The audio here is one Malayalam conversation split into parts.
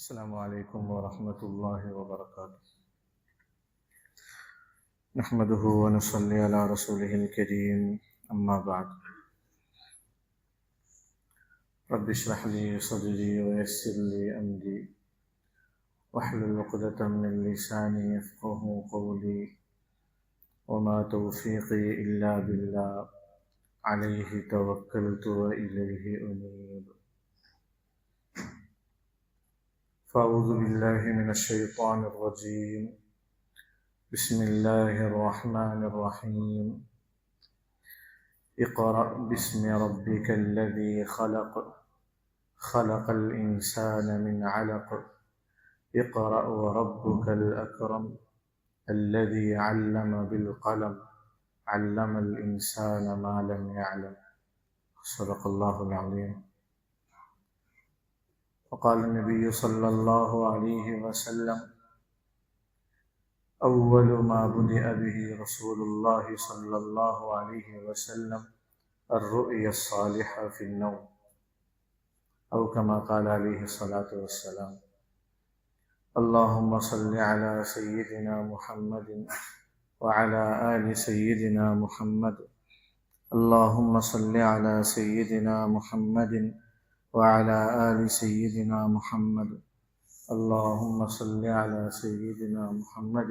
السلام عليكم ورحمة الله وبركاته. نحمده ونصلي على رسوله الكريم، أما بعد. رب اشرح لي صدري ويسر لي أمري واحلل عقدة من لساني يفقه قولي وما توفيقي إلا بالله عليه توكلت وإليه أنيب. فأعوذ بالله من الشيطان الرجيم. بسم الله الرحمن الرحيم. اقرأ باسم ربك الذي خلق خلق الإنسان من علق اقرأ وربك الأكرم الذي علم بالقلم علم الإنسان ما لم يعلم. صدق الله العظيم. وقال النبي صلى الله عليه وسلم: أول ما بدأ به رسول الله صلى الله عليه وسلم الرؤيا الصالحة في النوم، أو كما قال عليه الصلاة والسلام. اللهم صل على سيدنا محمد وعلى آل سيدنا محمد. اللهم صل على سيدنا محمد وعلى آل سيدنا محمد. اللهم صل على سيدنا محمد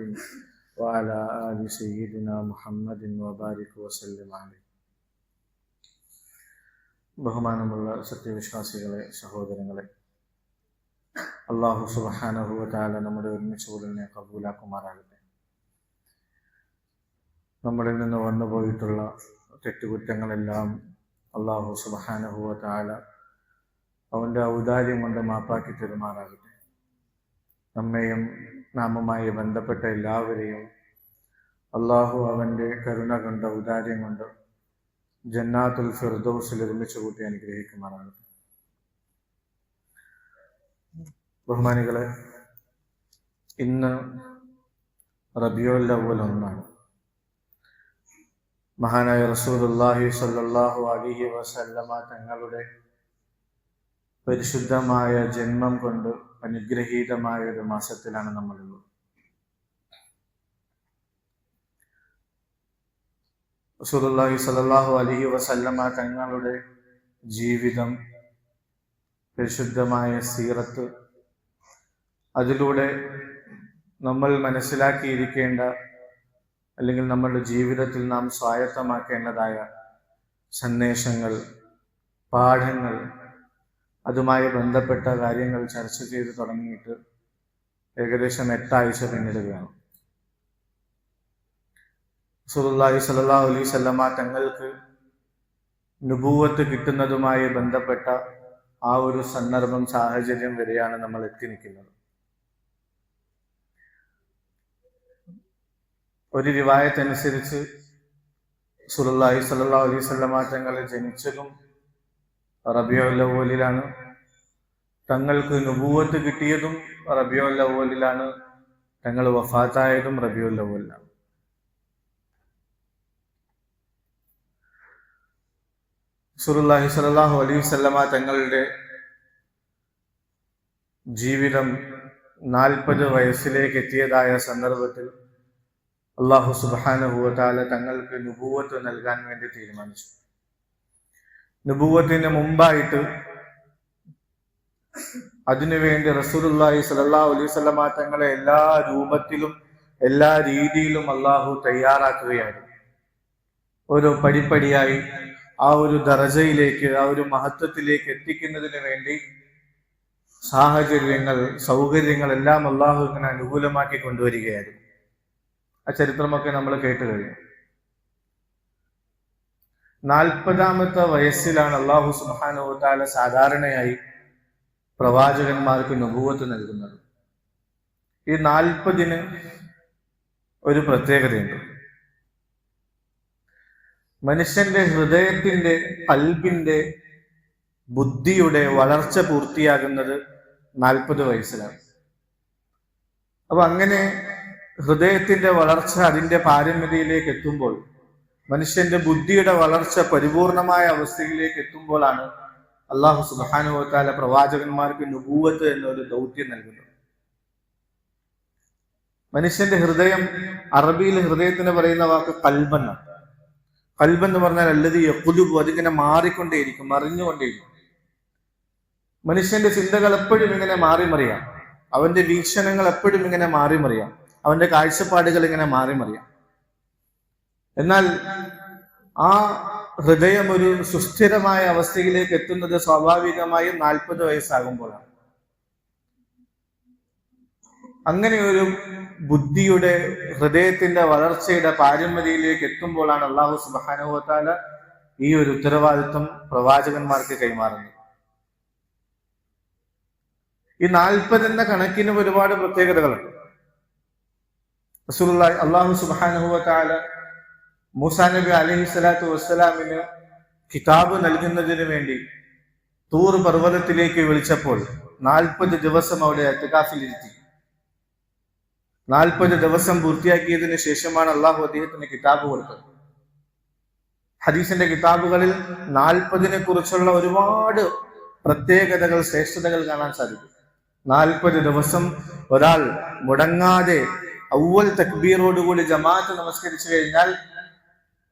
وعلى آل سيدنا محمد وبارك وسلم عليه. ബഹുമാനമുള്ള സത്യവിശ്വാസികളെ, സഹോദരങ്ങളെ, അല്ലാഹു സുബ്ഹാനഹു വ തആല നമ്മുടെ ഒരുമിച്ച് കൂടലിനെ കബൂലാക്കുമാറാകട്ടെ. നമ്മളിൽ നിന്ന് വന്നുപോയിട്ടുള്ള തെറ്റുകുറ്റങ്ങളെല്ലാം അല്ലാഹു സുബ്ഹാനഹു വ തആല അവൻ്റെ ഔദാര്യം കൊണ്ട് മാപ്പാക്കി തരുമാറാകട്ടെ. നമ്മെയും നാമുമായി ബന്ധപ്പെട്ട എല്ലാവരെയും അള്ളാഹു അവൻ്റെ കരുണ കൊണ്ട്, ഔദാര്യം കൊണ്ട് ജന്നാത്തുൽ ഫിർദൗസിൽ ഒരുമിച്ച് കൂട്ടി അനുഗ്രഹിക്കുമാറാകട്ടെ. ബഹുമാനികളെ, ഇന്ന് റബീഉൽ അവ്വൽ 1 മഹാനായ റസൂലുള്ളാഹി സ്വല്ലല്ലാഹു അലൈഹി വസല്ലമ തങ്ങളുടെ പരിശുദ്ധമായ ജന്മം കൊണ്ട് അനുഗ്രഹീതമായ ഒരു മാസത്തിലാണ് നമ്മളുള്ളത്. റസൂലുള്ളാഹി സ്വല്ലല്ലാഹു അലൈഹി വസല്ലമ തങ്ങളുടെ ജീവിതം, പരിശുദ്ധമായ സീറത്ത്, അതിലൂടെ നമ്മൾ മനസ്സിലാക്കിയിരിക്കേണ്ട, അല്ലെങ്കിൽ നമ്മളുടെ ജീവിതത്തിൽ നാം സ്വായത്തമാക്കേണ്ടതായ സന്ദേശങ്ങൾ, പാഠങ്ങൾ, അതുമായി ബന്ധപ്പെട്ട കാര്യങ്ങൾ ചർച്ച ചെയ്ത് തുടങ്ങിയിട്ട് ഏകദേശം 8 ആഴ്ച പിന്നിടുകയാണ്. റസൂലുള്ളാഹി സ്വല്ലല്ലാഹു അലൈഹി വസല്ലമ തങ്ങൾക്ക് നുബുവത്ത് കിട്ടുന്നതുമായി ബന്ധപ്പെട്ട ആ ഒരു സന്ദർഭം, സാഹചര്യം വരെയാണ് നമ്മൾ എത്തി നിൽക്കുന്നത്. ഒരു റിവായത്ത് അനുസരിച്ച് റസൂലുള്ളാഹി സ്വല്ലല്ലാഹു അലൈഹി വസല്ലമ തങ്ങൾ ജനിച്ചതും റബീഉൽ അവ്വലിലാണ്, തങ്ങൾക്ക് നുബുവത്ത് കിട്ടിയതും റബീഉൽ അവ്വലിലാണ്, തങ്ങൾ വഫാത്തായതും റബീഉൽ അവ്വലിലാണ്. റസൂലുള്ളാഹി സ്വല്ലല്ലാഹു അലൈഹി വസല്ലമ തങ്ങളുടെ ജീവിതം 40 വയസ്സിലേക്ക് എത്തിയതായ സന്ദർഭത്തിൽ അല്ലാഹു സുബ്ഹാനഹു വ തആല തങ്ങൾക്ക് നുബുവത്ത് നൽകാൻ വേണ്ടി തീരുമാനിച്ചു. നുബുവത്തിന് മുമ്പായിട്ട് അതിനുവേണ്ടി റസൂലുള്ളാഹി സ്വല്ലല്ലാഹു അലൈഹി വസല്ലമ തങ്ങളെ എല്ലാ രൂപത്തിലും, എല്ലാ രീതിയിലും അല്ലാഹു തയ്യാറാക്കുകയായിരുന്നു. ഓരോ പടിപ്പടിയായി ആ ഒരു ദറജയിലേക്ക്, ആ ഒരു മഹത്വത്തിലേക്ക് എത്തിക്കുന്നതിന് വേണ്ടി സാഹചര്യങ്ങൾ, സൗകര്യങ്ങൾ എല്ലാം അല്ലാഹു ഇങ്ങനെ അനുകൂലമാക്കി കൊണ്ടുവരികയായിരുന്നു. ആ ചരിത്രമൊക്കെ നമ്മൾ കേട്ടു കഴിഞ്ഞു. 40ാമത്തെ വയസ്സിലാണ് അല്ലാഹു സുബ്ഹാനഹു വ തആല സാധാരണയായി പ്രവാചകന്മാർക്ക് നുബുവത്ത് നൽകുന്നത്. ഈ 40ന് ഒരു പ്രത്യേകതയുണ്ട്. മനുഷ്യന്റെ ഹൃദയത്തിന്റെ, ഖൽബിന്റെ, ബുദ്ധിയുടെ വളർച്ച പൂർത്തിയാകുന്നത് 40 വയസ്സിലാണ്. അപ്പൊ അങ്ങനെ ഹൃദയത്തിന്റെ വളർച്ച അതിന്റെ പാരമ്യതയിലേക്ക് എത്തുമ്പോൾ, മനുഷ്യന്റെ ബുദ്ധിയുടെ വളർച്ച പരിപൂർണമായ അവസ്ഥയിലേക്ക് എത്തുമ്പോഴാണ് അള്ളാഹു സുബ്ഹാനഹു വ തആല പ്രവാചകന്മാർക്ക് നുബൂവത്ത് എന്നൊരു ദൗത്യം നൽകുന്നു. മനുഷ്യന്റെ ഹൃദയം, അറബിയിൽ ഹൃദയത്തിന് പറയുന്ന വാക്ക് ഖൽബെന്നാണ്. ഖൽബെന്ന് പറഞ്ഞാൽ അല്ലദീ യഖ്ലുബു, അതിങ്ങനെ മാറിക്കൊണ്ടേയിരിക്കും, മറിഞ്ഞുകൊണ്ടേയിരിക്കും. മനുഷ്യന്റെ ചിന്തകൾ എപ്പോഴും ഇങ്ങനെ മാറി മറിയാം, അവന്റെ വീക്ഷണങ്ങൾ എപ്പോഴും ഇങ്ങനെ മാറി മറിയാം, അവന്റെ കാഴ്ചപ്പാടുകൾ ഇങ്ങനെ മാറി മറിയാം. എന്നാൽ ആ ഹൃദയം ഒരു സുസ്ഥിരമായ അവസ്ഥയിലേക്ക് എത്തുന്നത് സ്വാഭാവികമായും 40 വയസ്സാകുമ്പോഴാണ്. അങ്ങനെ ഒരു ബുദ്ധിയുടെ, ഹൃദയത്തിന്റെ വളർച്ചയുടെ പാരമ്പര്യയിലേക്ക് എത്തുമ്പോഴാണ് അല്ലാഹു സുബ്ഹാനഹു വ തആല ഈ ഒരു ഉത്തരവാദിത്വം പ്രവാചകന്മാർക്ക് കൈമാറുന്നത്. ഈ 40 എന്ന കണക്കിന് ഒരുപാട് പ്രത്യേകതകളുണ്ട്. റസൂലുള്ളാഹി അല്ലാഹു സുബ്ഹാനഹു വ തആല മൂസാ നബി അലൈഹി സ്വലാത്തു വസ്സലാമിന് കിതാബ് നൽകുന്നതിന് വേണ്ടി തൂർ പർവ്വതത്തിലേക്ക് വിളിച്ചപ്പോൾ 40 ദിവസം അവിടെ ഇഅ്തികാഫിലിരുത്തി. 40 ദിവസം പൂർത്തിയാക്കിയതിനു ശേഷമാണ് അള്ളാഹു അദ്ദേഹത്തിന് കിതാബ് കൊടുത്തത്. ഹദീസിന്റെ കിതാബുകളിൽ 40 കുറിച്ചുള്ള ഒരുപാട് പ്രത്യേകതകൾ, ശ്രേഷ്ഠതകൾ കാണാൻ സാധിക്കും. 40 ദിവസം ഒരാൾ മുടങ്ങാതെ അവ്വൽ തക്ബീറോടുകൂടി ജമാഅത്ത് നമസ്കരിച്ചു കഴിഞ്ഞാൽ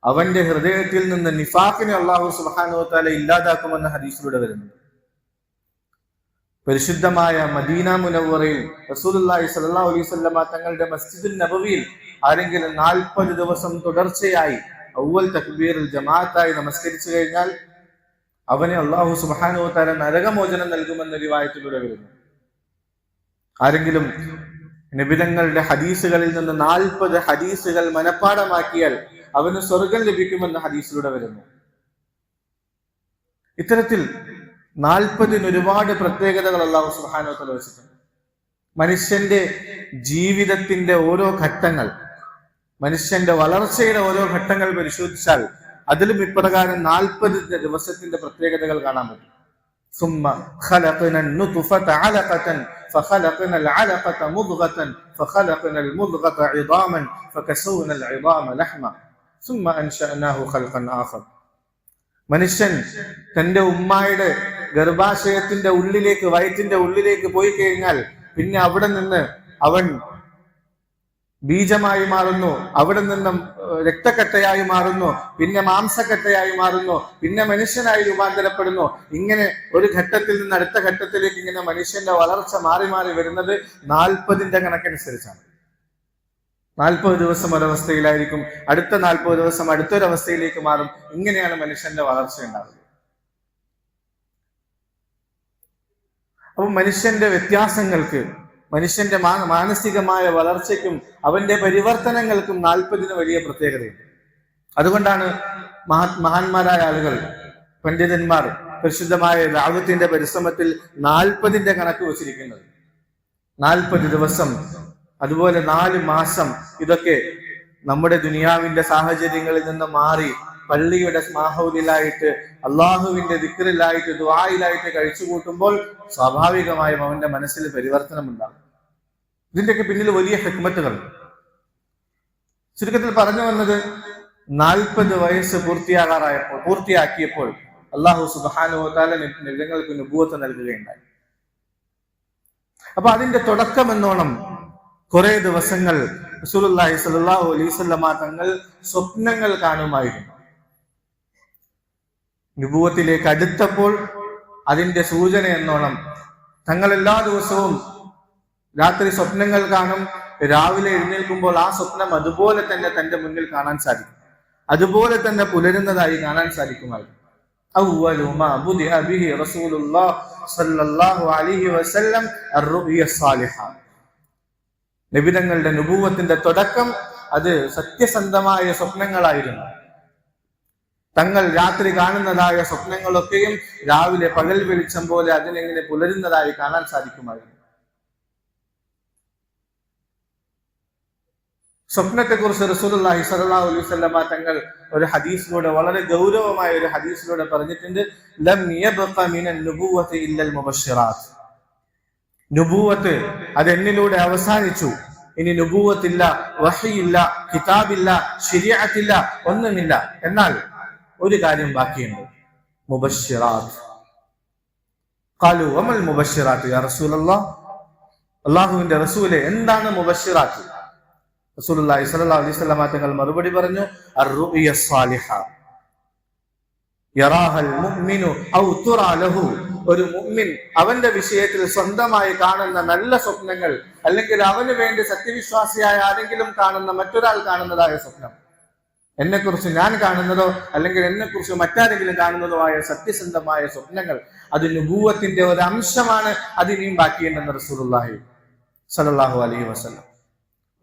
അവന്റെ ഹൃദയത്തിൽ നിന്ന് നിഫാഖിനെ അല്ലാഹു സുബ്ഹാനഹു വ തആല ഇല്ലാതാക്കുമെന്ന ഹദീസിലൂടെ വരുന്നുണ്ട്. പരിശുദ്ധമായ മദീന മുനവ്വറയിൽ റസൂലുള്ളാഹി സ്വല്ലല്ലാഹു അലൈഹി വസല്ലമ തങ്ങളുടെ മസ്ജിദുൻ നബവിയിൽ ആരെങ്കിലും 40 ദിവസം തുടർച്ചയായി അവ്വൽ തക്ബീറിൽ ജമാഅത്തായി നമസ്കരിച്ചു കഴിഞ്ഞാൽ അവനെ അല്ലാഹു സുബ്ഹാനഹു വ തആല നരകമോചനം നൽകുമെന്ന റിവായത്തിലൂടെ വരുന്നു. ആരെങ്കിലും നബിതങ്ങളുടെ ഹദീസുകളിൽ നിന്ന് 40 ഹദീസുകൾ മനഃപ്പാഠമാക്കിയാൽ അവന് സ്വർഗം ലഭിക്കുമെന്ന ഹദീസിലൂടെ വരുന്നു. ഇത്തരത്തിൽ 40 ഒരുപാട് പ്രത്യേകതകൾ അല്ലാഹു സുബ്ഹാനഹു വ തആല വെച്ചിട്ടുണ്ട്. മനുഷ്യന്റെ ജീവിതത്തിന്റെ ഓരോ ഘട്ടങ്ങൾ, മനുഷ്യന്റെ വളർച്ചയുടെ ഓരോ ഘട്ടങ്ങൾ പരിശോധിച്ചാൽ അതിലും ഇപ്രകാരം 40 ദിവസത്തിന്റെ പ്രത്യേകതകൾ കാണാൻ പറ്റും. ثم خلقنا النطفة علقة فخلقنا العلقة مضغة فخلقنا المضغة عظاما فكسونا العظام لحما ثم أنشأناه خلقا آخر. മനുഷ്യൻ തന്റെ ഉമ്മായുടെ ഗർഭാശയത്തിന്റെ ഉള്ളിലേക്ക്, വയറ്റിന്റെ ഉള്ളിലേക്ക് പോയി കഴിഞ്ഞാൽ പിന്നെ അവിടെ നിന്ന് അവൻ ബീജമായി മാറുന്നു, അവിടെ നിന്നും രക്തക്കട്ടയായി മാറുന്നു, പിന്നെ മാംസക്കട്ടയായി മാറുന്നു, പിന്നെ മനുഷ്യനായി രൂപാന്തരപ്പെടുന്നു. ഇങ്ങനെ ഒരു ഘട്ടത്തിൽ നിന്ന് അടുത്ത ഘട്ടത്തിലേക്ക് ഇങ്ങനെ മനുഷ്യന്റെ വളർച്ച മാറി മാറി വരുന്നത് 40 കണക്കനുസരിച്ചാണ്. 40 ദിവസം ഒരവസ്ഥയിലായിരിക്കും, അടുത്ത 40 ദിവസം അടുത്തൊരവസ്ഥയിലേക്ക് മാറും. ഇങ്ങനെയാണ് മനുഷ്യന്റെ വളർച്ച ഉണ്ടാകുന്നത്. അപ്പൊ മനുഷ്യന്റെ വ്യത്യാസങ്ങൾക്ക്, മനുഷ്യന്റെ മാനസികമായ വളർച്ചയ്ക്കും അവന്റെ പരിവർത്തനങ്ങൾക്കും 40 വലിയ പ്രത്യേകതയുണ്ട്. അതുകൊണ്ടാണ് മഹാന്മാരായ ആളുകൾ, പണ്ഡിതന്മാർ പരിശുദ്ധമായ ദഅവത്തിന്റെ പരിശ്രമത്തിൽ 40 കണക്ക് വച്ചിരിക്കുന്നത്. 40 ദിവസം, അതുപോലെ 4 മാസം, ഇതൊക്കെ നമ്മുടെ ദുനിയാവിന്റെ സാഹചര്യങ്ങളിൽ നിന്ന് മാറി പള്ളിയുടെ മാഹൗലിലായിട്ട്, അള്ളാഹുവിന്റെ ദിക്റിലായിട്ട്, ദുആയിലായിട്ട് കഴിച്ചു കൂട്ടുമ്പോൾ സ്വാഭാവികമായും അവന്റെ മനസ്സിൽ പരിവർത്തനം ഉണ്ടാകും. ഇതിന്റെയൊക്കെ പിന്നിൽ വലിയ ഹിക്മത്തുകൾ. ചുരുക്കത്തിൽ പറഞ്ഞു വന്നത്, 40 വയസ്സ് പൂർത്തിയാക്കിയപ്പോൾ അല്ലാഹു സുബ്ഹാനഹു വ തആല നബികൾക്ക് നുബുവത്ത് നൽകുകയുണ്ടായി. അപ്പൊ അതിന്റെ തുടക്കം എന്നോണം കുറെ ദിവസങ്ങൾ റസൂലുള്ളാഹി സ്വല്ലല്ലാഹു അലൈഹി വസല്ലമ തങ്ങൾ സ്വപ്നങ്ങൾ കാണുമായിരുന്നു. നുബുവത്തിലേക്ക് അടുത്തപ്പോൾ അതിന്റെ സൂചന എന്നോണം തങ്ങൾ എല്ലാ ദിവസവും രാത്രി സ്വപ്നങ്ങൾ കാണും. രാവിലെ എഴുന്നേൽക്കുമ്പോൾ ആ സ്വപ്നം അതുപോലെ തന്നെ തന്റെ മുന്നിൽ കാണാൻ സാധിക്കും, അതുപോലെ തന്നെ പുലരുന്നതായി കാണാൻ സാധിക്കുമായിരുന്നു. അവ്വലു മാ ബുദിഅ ബിഹി റസൂലുള്ളാഹി സ്വല്ലല്ലാഹു അലൈഹി വസല്ലം അർ-റുഅ്യ സാലിഹ. നബിതങ്ങളുടെ നുബുവത്തിന്റെ തുടക്കം അത് സത്യസന്ധമായ സ്വപ്നങ്ങളായിരുന്നു. തങ്ങൾ രാത്രി കാണുന്നതായ സ്വപ്നങ്ങളൊക്കെയും രാവിലെ പകൽ വെളിച്ചം പോലെ അതിനെങ്ങനെ പുലരുന്നതായി കാണാൻ സാധിക്കുമായിരുന്നു. സ്വപ്നത്തെക്കുറിച്ച് റസൂലുള്ളാഹി സ്വല്ലല്ലാഹു അലൈഹി വസല്ലമ തങ്ങൾ ഒരു ഹദീസിലൂടെ, വളരെ ഗൗരവമായ ഒരു ഹദീസിലൂടെ പറഞ്ഞിട്ടുണ്ട്, ലം യബ്ഖ മിനൻ നുബുവത്തി ഇല്ലൽ മുബശ്ശിറാത്ത്. നുബുവത്ത് അത് എന്നിലൂടെ അവസാനിച്ചു. ഇനി നുബുവത്തില്ല, വഹയില്ല, കിതാബില്ല, ശരീഅത്തില്ല, ഒന്നുമില്ല. എന്നാൽ ഒരു കാര്യം ബാക്കിയുണ്ട്, മുബശ്ശിറാത്ത്. ഖാലു വമൽ മുബശ്ശിറാത്ത് യാ റസൂലല്ലാഹ്, അല്ലാഹുവിന്റെ റസൂലെ എന്താണ് മുബശ്ശിറാത്ത്? റസൂലുള്ളാഹി സ്വല്ലല്ലാഹു അലൈഹി വസല്ലം തങ്ങൾ മറുപടി പറഞ്ഞു, അർ-റുഅ്യ സ്വാലിഹ യറാഹൽ മുഅ്മിനു ഔ തുറാ ലഹു. ഒരു മുഅ്മിൻ അവന്റെ വിഷയത്തിൽ സ്വന്തമായി കാണുന്ന നല്ല സ്വപ്നങ്ങൾ, അല്ലെങ്കിൽ അവന് വേണ്ടി സത്യവിശ്വാസിയായ ആരെങ്കിലും കാണുന്ന മറ്റൊരാൾ കാണുന്നതായ സ്വപ്നം, എന്നെക്കുറിച്ച് ഞാൻ കാണുന്നതോ അല്ലെങ്കിൽ എന്നെക്കുറിച്ച് മറ്റാരെങ്കിലും കാണുന്നതോ ആയ സത്യസന്ധമായ സ്വപ്നങ്ങൾ, അത് നുബുവത്തിന്റെ ഒരു അംശമാണ്, അതിനെയും ബാക്കിയുണ്ടെന്ന് റസൂലുള്ളാഹി സ്വല്ലല്ലാഹു അലൈഹി വസല്ലം.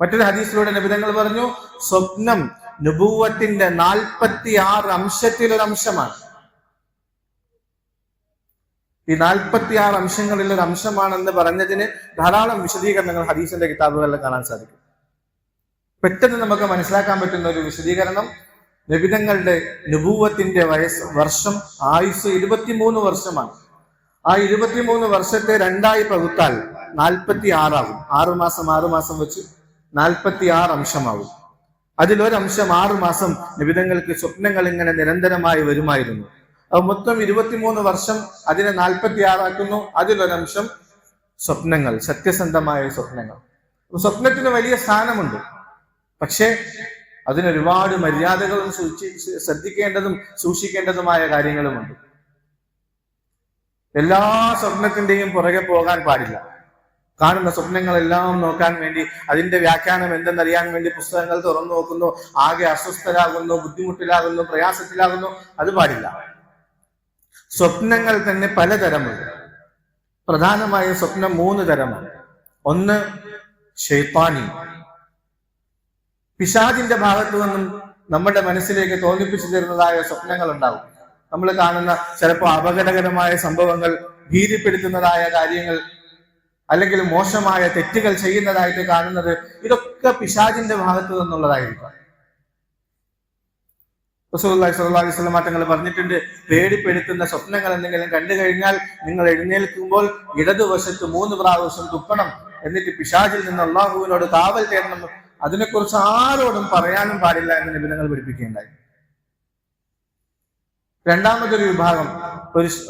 മറ്റൊരു ഹദീസിലൂടെ നബി തങ്ങൾ പറഞ്ഞു, സ്വപ്നം നുബുവത്തിന്റെ 46 അംശത്തിലൊരു അംശമാണ്. ഈ 46 അംശങ്ങളിൽ ഒരു അംശമാണെന്ന് പറഞ്ഞതിന് ധാരാളം വിശദീകരണങ്ങൾ ഹദീസിന്റെ കിതാബുകളിൽ കാണാൻ സാധിക്കും. പെട്ടെന്ന് നമുക്ക് മനസ്സിലാക്കാൻ പറ്റുന്ന ഒരു വിശദീകരണം, നബിതങ്ങളുടെ നുബുവത്തിന്റെ വർഷം ആയുസ് 23 വർഷമാണ്. ആ 23 വർഷത്തെ 2ആയി പകുത്താൽ 46 ആകും. 6 മാസം വെച്ച് 46 അംശമാകും. അതിലൊരംശം 6 മാസം നബിതങ്ങൾക്ക് സ്വപ്നങ്ങൾ ഇങ്ങനെ നിരന്തരമായി വരുമായിരുന്നു. അത് മൊത്തം 23 വർഷം അതിനെ 46 ആക്കുന്നു. അതിലൊരംശം സ്വപ്നങ്ങൾ, സത്യസന്ധമായ സ്വപ്നങ്ങൾ. സ്വപ്നത്തിന് വലിയ സ്ഥാനമുണ്ട്. പക്ഷേ അതിനൊരുപാട് മര്യാദകളും ശ്രദ്ധിക്കേണ്ടതും സൂക്ഷിക്കേണ്ടതുമായ കാര്യങ്ങളുമുണ്ട്. എല്ലാ സ്വപ്നത്തിന്റെയും പുറകെ പോകാൻ പാടില്ല. കാണുന്ന സ്വപ്നങ്ങളെല്ലാം നോക്കാൻ വേണ്ടി, അതിന്റെ വ്യാഖ്യാനം എന്തെന്നറിയാൻ വേണ്ടി പുസ്തകങ്ങൾ തുറന്നു നോക്കുന്നു, ആകെ അസ്വസ്ഥരാകുന്നു, ബുദ്ധിമുട്ടിലാകുന്നു, പ്രയാസത്തിലാകുന്നു, അത് പാടില്ല. സ്വപ്നങ്ങൾ തന്നെ പലതരമുണ്ട്. പ്രധാനമായ സ്വപ്നം 3 തരമാണ്. ഒന്ന് ശൈത്താനി, പിശാചിന്റെ ഭാഗത്തു നിന്നും നമ്മുടെ മനസ്സിലേക്ക് തോന്നിപ്പിച്ചു തരുന്നതായ സ്വപ്നങ്ങൾ ഉണ്ടാവും. നമ്മൾ കാണുന്ന ചിലപ്പോൾ അപകടകരമായ സംഭവങ്ങൾ, ഭീതിപ്പെടുത്തുന്നതായ കാര്യങ്ങൾ, അല്ലെങ്കിൽ മോശമായ തെറ്റുകൾ ചെയ്യുന്നതായിട്ട് കാണുന്നത്, ഇതൊക്കെ പിശാചിന്റെ ഭാഗത്തു നിന്നുള്ളതായിരിക്കും. റസൂലുള്ളാഹി സ്വല്ലല്ലാഹു അലൈഹി വസല്ലം തങ്ങൾ പറഞ്ഞിട്ടുണ്ട്, പേടിപ്പെടുത്തുന്ന സ്വപ്നങ്ങൾ എന്തെങ്കിലും കണ്ടു കഴിഞ്ഞാൽ നിങ്ങൾ എഴുന്നേൽക്കുമ്പോൾ ഇടതുവശത്ത് 3 പ്രാവശ്യം തുപ്പണം, എന്നിട്ട് പിശാചിൽ നിന്ന് അള്ളാഹുവിനോട് കാവൽ തേടണം. അതിനെക്കുറിച്ച് ആരോടും പറയാനും പാടില്ല എന്ന് നബി തങ്ങൾ പഠിപ്പിക്കുകയുണ്ടായി. രണ്ടാമതൊരു വിഭാഗം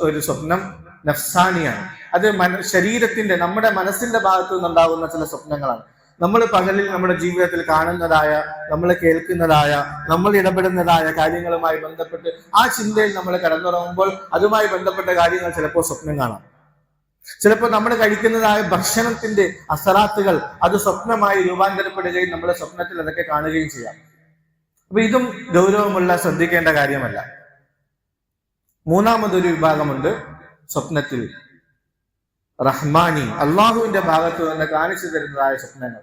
ഒരു സ്വപ്നം നഫ്സാനിയാണ്. അത് ശരീരത്തിന്റെ, നമ്മുടെ മനസ്സിന്റെ ഭാഗത്തു നിന്നുണ്ടാകുന്ന ചില സ്വപ്നങ്ങളാണ്. നമ്മൾ പകലിൽ നമ്മുടെ ജീവിതത്തിൽ കാണുന്നതായ, നമ്മൾ കേൾക്കുന്നതായ, നമ്മൾ ഇടപെടുന്നതായ കാര്യങ്ങളുമായി ബന്ധപ്പെട്ട് ആ ചിന്തയിൽ നമ്മൾ കിടന്നുറങ്ങുമ്പോൾ അതുമായി ബന്ധപ്പെട്ട കാര്യങ്ങൾ ചിലപ്പോൾ സ്വപ്നം കാണാം. ചിലപ്പോൾ നമ്മൾ കഴിക്കുന്നതായ ഭക്ഷണത്തിന്റെ അസറാത്തുകൾ അത് സ്വപ്നമായി രൂപാന്തരപ്പെടുകയും നമ്മുടെ സ്വപ്നത്തിൽ അതൊക്കെ കാണുകയും ചെയ്യാം. അപ്പൊ ഇതും ഗൗരവമുള്ള, ശ്രദ്ധിക്കേണ്ട കാര്യമല്ല. മൂന്നാമതൊരു വിഭാഗമുണ്ട് സ്വപ്നത്തിൽ റഹ്മാനി, അള്ളാഹുവിന്റെ ഭാഗത്തു നിന്ന് കാണിച്ചു തരുന്നതായ സ്വപ്നങ്ങൾ.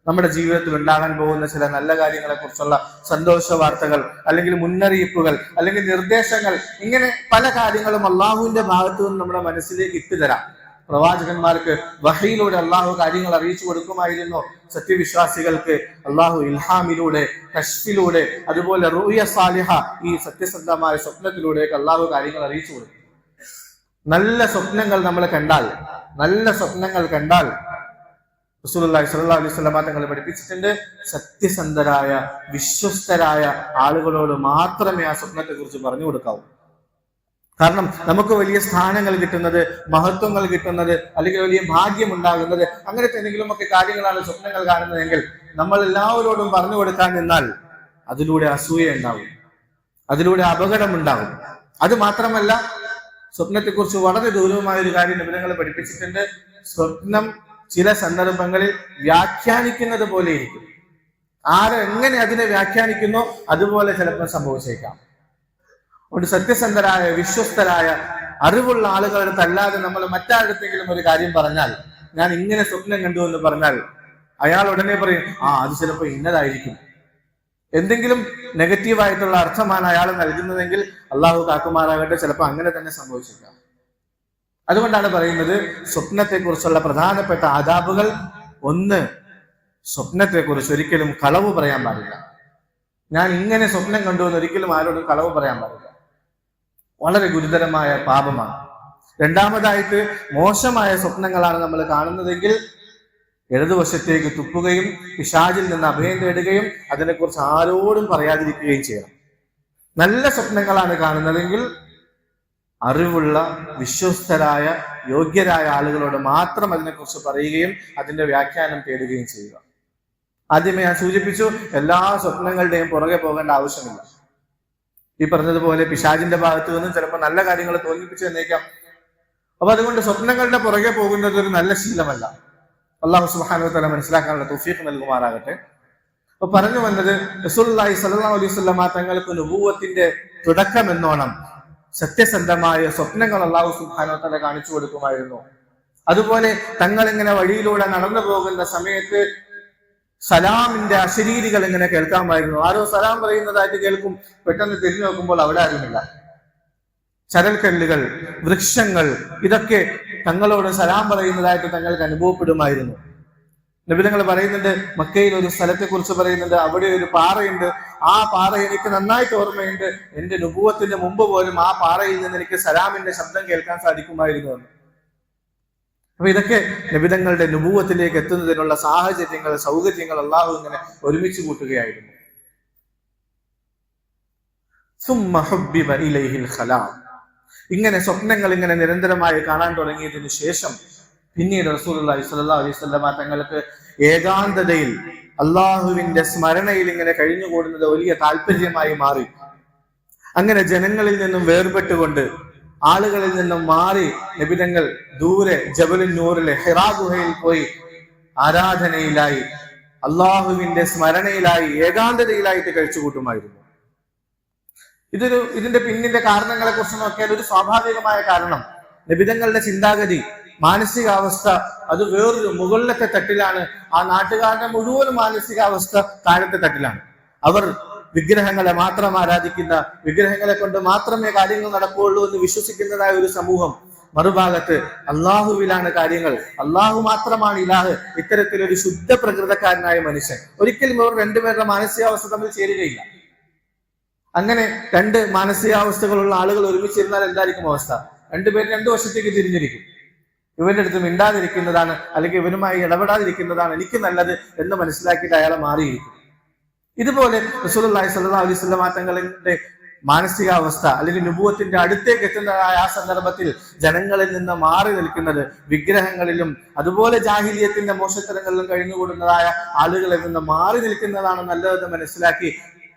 നമ്മുടെ ജീവിതത്തിൽ ഉണ്ടാകാൻ പോകുന്ന ചില നല്ല കാര്യങ്ങളെ കുറിച്ചുള്ള സന്തോഷ വാർത്തകൾ, അല്ലെങ്കിൽ മുന്നറിയിപ്പുകൾ, അല്ലെങ്കിൽ നിർദ്ദേശങ്ങൾ, ഇങ്ങനെ പല കാര്യങ്ങളും അള്ളാഹുവിന്റെ ഭാഗത്തു നിന്ന് നമ്മുടെ മനസ്സിലേക്ക് ഇട്ടുതരാം. പ്രവാചകന്മാർക്ക് വഹയിലൂടെ അള്ളാഹു കാര്യങ്ങൾ അറിയിച്ചു കൊടുക്കുമായിരുന്നു. സത്യവിശ്വാസികൾക്ക് അള്ളാഹു ഇൽഹാമിലൂടെ, കശ്ഫിലൂടെ, അതുപോലെ റുഅ്യ സാലിഹ, ഈ സത്യസന്ധമായ സ്വപ്നത്തിലൂടെയൊക്കെ അള്ളാഹു കാര്യങ്ങൾ അറിയിച്ചു കൊടുക്കും. നല്ല സ്വപ്നങ്ങൾ നമ്മൾ കണ്ടാൽ, റസൂലുള്ളാഹി സ്വല്ലല്ലാഹു അലൈഹി വസല്ലം തങ്ങൾ പഠിപ്പിച്ചിട്ടുണ്ട്, സത്യസന്ധരായ വിശ്വസ്തരായ ആളുകളോട് മാത്രമേ ആ സ്വപ്നത്തെ കുറിച്ച് പറഞ്ഞു കൊടുക്കാവൂ. കാരണം നമുക്ക് വലിയ സ്ഥാനങ്ങൾ കിട്ടുന്നത്, മഹത്വങ്ങൾ കിട്ടുന്നത്, അല്ലെങ്കിൽ വലിയ ഭാഗ്യം ഉണ്ടാകുന്നത്, അങ്ങനത്തെ എന്തെങ്കിലുമൊക്കെ കാര്യങ്ങളാണ് സ്വപ്നങ്ങൾ കാണുന്നതെങ്കിൽ നമ്മൾ എല്ലാവരോടും പറഞ്ഞു കൊടുക്കാൻ നിന്നാൽ അതിലൂടെ അസൂയ ഉണ്ടാവും, അതിലൂടെ അപകടം ഉണ്ടാവും. അത് മാത്രമല്ല, സ്വപ്നത്തെക്കുറിച്ച് വളരെ ദൂരവുമായ ഒരു കാര്യം നിബിധങ്ങൾ പഠിപ്പിച്ചിട്ടുണ്ട്. സ്വപ്നം ചില സന്ദർഭങ്ങളിൽ വ്യാഖ്യാനിക്കുന്നത് പോലെ ഇരിക്കും. ആരെങ്ങനെ അതിനെ വ്യാഖ്യാനിക്കുന്നോ അതുപോലെ ചിലപ്പോൾ സംഭവിച്ചേക്കാം. ഒരു സത്യസന്ധരായ, വിശ്വസ്തരായ, അറിവുള്ള ആളുകളുടെ അല്ലാതെ നമ്മൾ മറ്റാരുടെങ്കിലും ഒരു കാര്യം പറഞ്ഞാൽ, ഞാൻ ഇങ്ങനെ സ്വപ്നം കണ്ടു എന്ന് പറഞ്ഞാൽ, അയാൾ ഉടനെ പറയും, അത് ചിലപ്പോൾ ഇന്നതായിരിക്കും. എന്തെങ്കിലും നെഗറ്റീവായിട്ടുള്ള അർത്ഥമാണ് അയാൾ നൽകുന്നതെങ്കിൽ അള്ളാഹു കാക്കുമാറാകട്ടെ, ചിലപ്പോൾ അങ്ങനെ തന്നെ സംഭവിച്ചേക്കാം. അതുകൊണ്ടാണ് പറയുന്നത്, സ്വപ്നത്തെക്കുറിച്ചുള്ള പ്രധാനപ്പെട്ട ആദാബുകൾ. ഒന്ന്, സ്വപ്നത്തെക്കുറിച്ച് ഒരിക്കലും കളവ് പറയാൻ പാടില്ല. ഞാൻ ഇങ്ങനെ സ്വപ്നം കണ്ടു എന്ന് ഒരിക്കലും ആരോടും കളവ് പറയാൻ പാടില്ല. വളരെ ഗുരുതരമായ പാപമാണ്. രണ്ടാമതായിട്ട്, മോശമായ സ്വപ്നങ്ങളാണ് നമ്മൾ കാണുന്നതെങ്കിൽ ഇടതുവശത്തേക്ക് തുപ്പുകയും പിശാചിൽ നിന്ന് അഭയം തേടുകയും അതിനെക്കുറിച്ച് ആരോടും പറയാതിരിക്കുകയും ചെയ്യണം. നല്ല സ്വപ്നങ്ങളാണ് കാണുന്നതെങ്കിൽ അറിവുള്ള വിശ്വസ്തരായ യോഗ്യരായ ആളുകളോട് മാത്രം അതിനെക്കുറിച്ച് പറയുകയും അതിന്റെ വ്യാഖ്യാനം തേടുകയും ചെയ്യുക. ആദ്യമേ ഞാൻ സൂചിപ്പിച്ചു, എല്ലാ സ്വപ്നങ്ങളുടെയും പുറകെ പോകേണ്ട ആവശ്യമില്ല. ഈ പറഞ്ഞതുപോലെ പിശാചിന്റെ ഭാഗത്ത് നിന്നും ചിലപ്പോൾ നല്ല കാര്യങ്ങൾ തോന്നിപ്പിച്ചു എന്നേക്കാം. അപ്പൊ അതുകൊണ്ട് സ്വപ്നങ്ങളുടെ പുറകെ പോകുന്നത് ഒരു നല്ല ശീലമല്ല. അല്ലാഹു സുബ്ഹാനഹു വ തആല മനസ്സിലാക്കാനുള്ള തൗഫീഖ് നൽകുമാറാകട്ടെ. അപ്പൊ പറഞ്ഞു വന്നത്, റസൂലുള്ളാഹി സ്വല്ലല്ലാഹു അലൈഹി വസല്ലമ തങ്ങൾക്ക് നുബുവത്തിന്റെ തുടക്കം എന്നോണം സത്യസന്ധമായ സ്വപ്നങ്ങൾ അല്ലാഹു സുബ്ഹാനഹു വ തആല കാണിച്ചു കൊടുക്കുമായിരുന്നു. അതുപോലെ തങ്ങൾ ഇങ്ങനെ വഴിയിലൂടെ നടന്നു പോകുന്ന സമയത്ത് സലാമിന്റെ അശരീരികൾ ഇങ്ങനെ കേൾക്കാമായിരുന്നു. ആരോ സലാം പറയുന്നതായിട്ട് കേൾക്കും. പെട്ടെന്ന് തിരിഞ്ഞു നോക്കുമ്പോൾ അവിടെ ആരുമില്ല. ചരൽക്കല്ലുകൾ, വൃക്ഷങ്ങൾ, ഇതൊക്കെ തങ്ങളോട് സലാം പറയുന്നതായിട്ട് തങ്ങൾക്ക് അനുഭവപ്പെടുമായിരുന്നു. നബി തങ്ങൾ പറയുന്നുണ്ട്, മക്കയിൽ ഒരു സ്ഥലത്തെ കുറിച്ച് പറയുന്നുണ്ട്, അവിടെ ഒരു പാറയുണ്ട്. ആ പാറ എനിക്ക് നന്നായിട്ട് ഓർമ്മയുണ്ട്. എന്റെ നുബുവത്തിന് മുമ്പ് പോലും ആ പാറയിൽ നിന്ന് എനിക്ക് സലാമിന്റെ ശബ്ദം കേൾക്കാൻ സാധിക്കുമായിരുന്നു എന്ന്. അപ്പൊ ഇതൊക്കെ നബിതങ്ങളുടെ നുബുവത്തിലേക്ക് എത്തുന്നതിനുള്ള സാഹചര്യങ്ങൾ, സൗകര്യങ്ങൾ അല്ലാഹു ഇങ്ങനെ ഒരുമിച്ച് കൂട്ടുകയായിരുന്നു. ഇങ്ങനെ സ്വപ്നങ്ങൾ ഇങ്ങനെ നിരന്തരമായി കാണാൻ തുടങ്ങിയതിനു ശേഷം പിന്നീട് റസൂലുള്ളാഹി സ്വല്ലല്ലാഹു അലൈഹി വസല്ലമ തങ്ങൾക്ക് ഏകാന്തതയിൽ അള്ളാഹുവിന്റെ സ്മരണയിൽ ഇങ്ങനെ കഴിഞ്ഞുകൂടുന്നത് വലിയ താല്പര്യമായി മാറി. അങ്ങനെ ജനങ്ങളിൽ നിന്നും വേർപെട്ടുകൊണ്ട്, ആളുകളിൽ നിന്നും മാറി നബിതങ്ങൾ ദൂരെ ജബലുൻ നൂറിലെ ഹിറാ ഗുഹയിൽ പോയി ആരാധനയിലായി, അള്ളാഹുവിന്റെ സ്മരണയിലായി, ഏകാന്തതയിലായിട്ട് കഴിച്ചുകൂട്ടുമായിരുന്നു. ഇതിന്റെ പിന്നിന്റെ കാരണങ്ങളെ കുറിച്ച് നോക്കിയാൽ ഒരു സ്വാഭാവികമായ കാരണം, നബിതങ്ങളുടെ ചിന്താഗതി, മാനസികാവസ്ഥ അത് വേറൊരു മുകളിലത്തെ തട്ടിലാണ്. ആ നാട്ടുകാരുടെ മുഴുവൻ മാനസികാവസ്ഥ താഴത്തെ തട്ടിലാണ്. അവർ വിഗ്രഹങ്ങളെ മാത്രം ആരാധിക്കുന്ന, വിഗ്രഹങ്ങളെ കൊണ്ട് മാത്രമേ കാര്യങ്ങൾ നടക്കുകയുള്ളൂ എന്ന് വിശ്വസിക്കുന്നതായ ഒരു സമൂഹം. മറുഭാഗത്ത് അള്ളാഹുവിലാണ് കാര്യങ്ങൾ, അള്ളാഹു മാത്രമാണ് ഇലാഹ്. ഇത്തരത്തിലൊരു ശുദ്ധ പ്രകൃതക്കാരനായ മനുഷ്യൻ. ഒരിക്കലും ഇവർ രണ്ടുപേരുടെ മാനസികാവസ്ഥ തമ്മിൽ ചേരുകയില്ല. അങ്ങനെ രണ്ട് മാനസികാവസ്ഥകളുള്ള ആളുകൾ ഒരുമിച്ചിരുന്നാൽ എന്തായിരിക്കും അവസ്ഥ? രണ്ടുപേരും രണ്ടു വശത്തേക്ക് തിരിഞ്ഞിരിക്കും. ഇവന്റെ അടുത്ത് മിണ്ടാതിരിക്കുന്നതാണ്, അല്ലെങ്കിൽ ഇവനുമായി ഇടപെടാതിരിക്കുന്നതാണ് എനിക്ക് നല്ലത് എന്ന് മനസ്സിലാക്കിയിട്ട് അയാളെ മാറിയിരിക്കും. ഇതുപോലെ റസൂലുള്ളാഹി സ്വല്ലല്ലാഹു അലൈഹി വസല്ലം തങ്ങളുടെ മാനസികാവസ്ഥ, അല്ലെങ്കിൽ നുബുവത്തിന്റെ അടുത്തേക്ക് എത്തുന്നതായ ആ സന്ദർഭത്തിൽ ജനങ്ങളിൽ നിന്ന് മാറി നിൽക്കുന്നത്, വിഗ്രഹങ്ങളിലും അതുപോലെ ജാഹിലിയത്തിന്റെ മോശത്തരങ്ങളിലും കഴിഞ്ഞുകൂടുന്നതായ ആളുകളിൽ നിന്ന് മാറി നിൽക്കുന്നതാണ് നല്ലതെന്ന് മനസ്സിലാക്കി